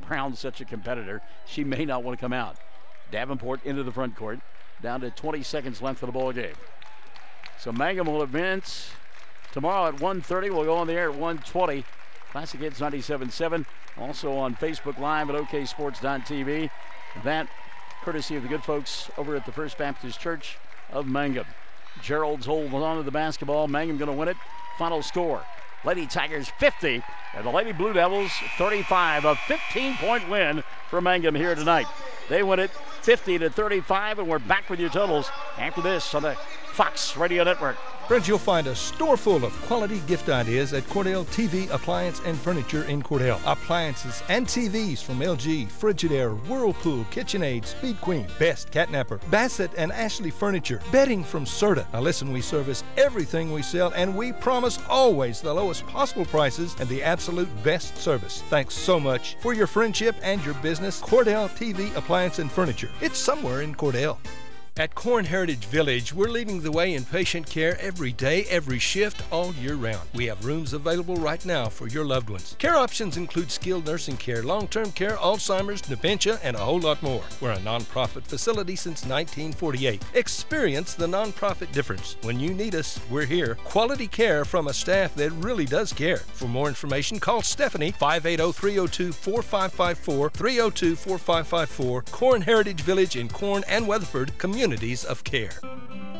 Brown's such a competitor, she may not want to come out. Davenport into the front court. Down to 20 seconds left of the ball game. So Mangum will advance tomorrow at 1:30. We'll go on the air at 1:20. Classic Hits 97.7. Also on Facebook Live at oksports.tv. That courtesy of the good folks over at the First Baptist Church of Mangum. Gerald's holding on to the basketball. Mangum going to win it. Final score, Lady Tigers 50 and the Lady Blue Devils 35. A 15-point win for Mangum here tonight. They win it 50-35, and we're back with your totals after this on the Fox Radio Network. Friends, you'll find a store full of quality gift ideas at Cordell TV Appliance and Furniture in Cordell. Appliances and TVs from LG, Frigidaire, Whirlpool, KitchenAid, Speed Queen, Best, Catnapper, Bassett and Ashley Furniture, bedding from Serta. Now listen, we service everything we sell, and we promise always the lowest possible prices and the absolute best service. Thanks so much for your friendship and your business. Cordell TV Appliance and Furniture. It's somewhere in Cordell. At Corn Heritage Village, we're leading the way in patient care every day, every shift, all year round. We have rooms available right now for your loved ones. Care options include skilled nursing care, long-term care, Alzheimer's, dementia, and a whole lot more. We're a nonprofit facility since 1948. Experience the nonprofit difference. When you need us, we're here. Quality care from a staff that really does care. For more information, call Stephanie, 580-302-4554, 302-4554. Corn Heritage Village in Corn and Weatherford, communities of care.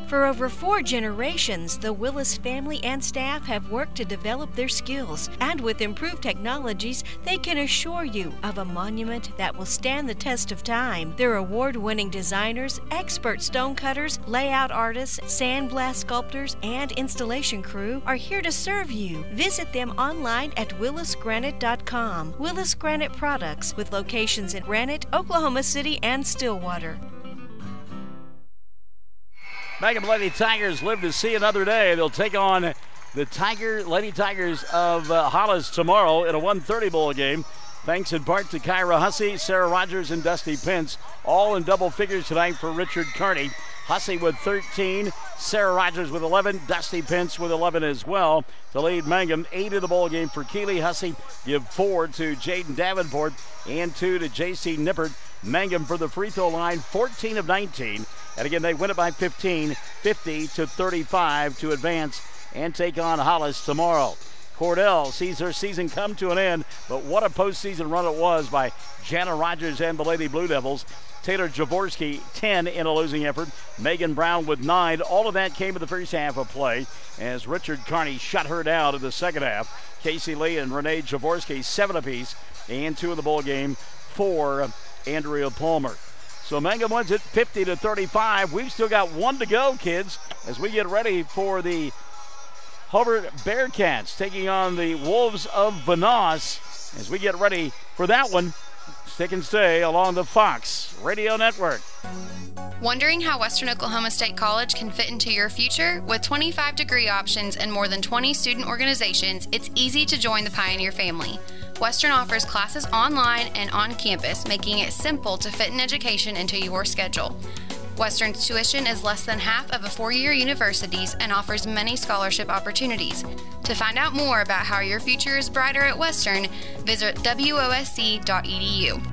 For over 4 generations, the Willis family and staff have worked to develop their skills, and with improved technologies, they can assure you of a monument that will stand the test of time. Their award-winning designers, expert stonecutters, layout artists, sandblast sculptors, and installation crew are here to serve you. Visit them online at willisgranite.com. Willis Granite Products, with locations in Granite, Oklahoma City, and Stillwater. Mangum Lady Tigers live to see another day. They'll take on the Lady Tigers of Hollis tomorrow in a 1:30 bowl game. Thanks in part to Kyra Hussey, Sarah Rogers, and Dusty Pence, all in double figures tonight for Richard Carney. Hussey with 13, Sarah Rogers with 11, Dusty Pence with 11 as well to lead Mangum. 8 in the bowl game for Keeley. Hussey give 4 to Jaden Davenport and 2 to J.C. Nippert. Mangum for the free throw line, 14 of 19. And again, they win it by 15, 50-35 to advance and take on Hollis tomorrow. Cordell sees her season come to an end, but what a postseason run it was by Jana Rogers and the Lady Blue Devils. Taylor Jaworski, 10 in a losing effort. Megan Brown with 9. All of that came in the first half of play as Richard Carney shut her down in the second half. Casey Lee and Renee Jaworski, 7 apiece, and 2 in the bowl game for Andrea Palmer. So Mangum wins it 50-35. We've still got 1 to go, kids, as we get ready for the Hobart Bearcats taking on the Wolves of Vanoss. As we get ready for that one, stick and stay along the Fox Radio Network. Wondering how Western Oklahoma State College can fit into your future? With 25 degree options and more than 20 student organizations, it's easy to join the Pioneer family. Western offers classes online and on campus, making it simple to fit an education into your schedule. Western's tuition is less than half of a four-year university's and offers many scholarship opportunities. To find out more about how your future is brighter at Western, visit wosc.edu.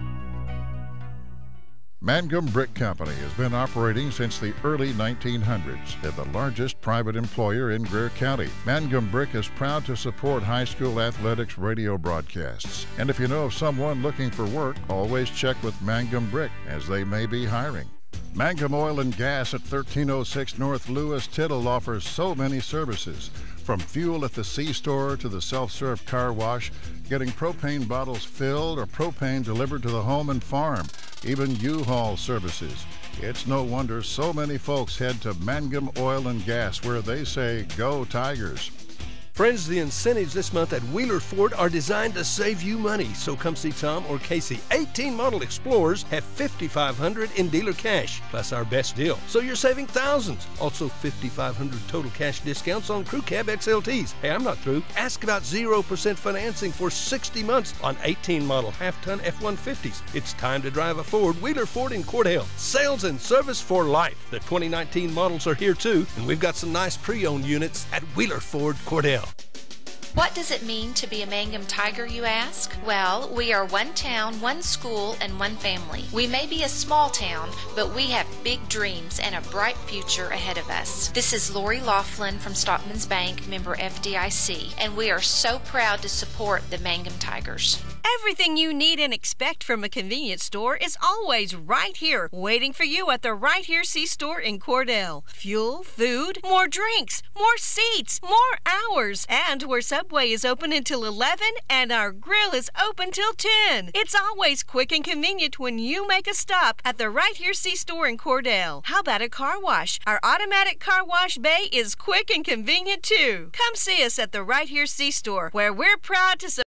Mangum Brick Company has been operating since the early 1900s. They're the largest private employer in Greer County. Mangum Brick is proud to support high school athletics radio broadcasts. And if you know of someone looking for work, always check with Mangum Brick, as they may be hiring. Mangum Oil and Gas at 1306 North Lewis Tittle offers so many services. From fuel at the C-store to the self-serve car wash, getting propane bottles filled or propane delivered to the home and farm, even U-Haul services. It's no wonder so many folks head to Mangum Oil and Gas, where they say, "Go Tigers." Friends, the incentives this month at Wheeler Ford are designed to save you money. So come see Tom or Casey. 18 model Explorers have $5,500 in dealer cash, plus our best deal. So you're saving thousands. Also $5,500 total cash discounts on Crew Cab XLTs. Hey, I'm not through. Ask about 0% financing for 60 months on 18 model half-ton F-150s. It's time to drive a Ford. Wheeler Ford in Cordell. Sales and service for life. The 2019 models are here too, and we've got some nice pre-owned units at Wheeler Ford Cordell. What does it mean to be a Mangum Tiger, you ask? Well, we are one town, one school, and one family. We may be a small town, but we have big dreams and a bright future ahead of us. This is Lori Laughlin from Stockman's Bank, member FDIC, and we are so proud to support the Mangum Tigers. Everything you need and expect from a convenience store is always right here, waiting for you at the Right Here C-Store in Cordell. Fuel, food, more drinks, more seats, more hours, and where Subway is open until 11 and our grill is open till 10. It's always quick and convenient when you make a stop at the Right Here C-Store in Cordell. How about a car wash? Our automatic car wash bay is quick and convenient too. Come see us at the Right Here C-Store, where we're proud to support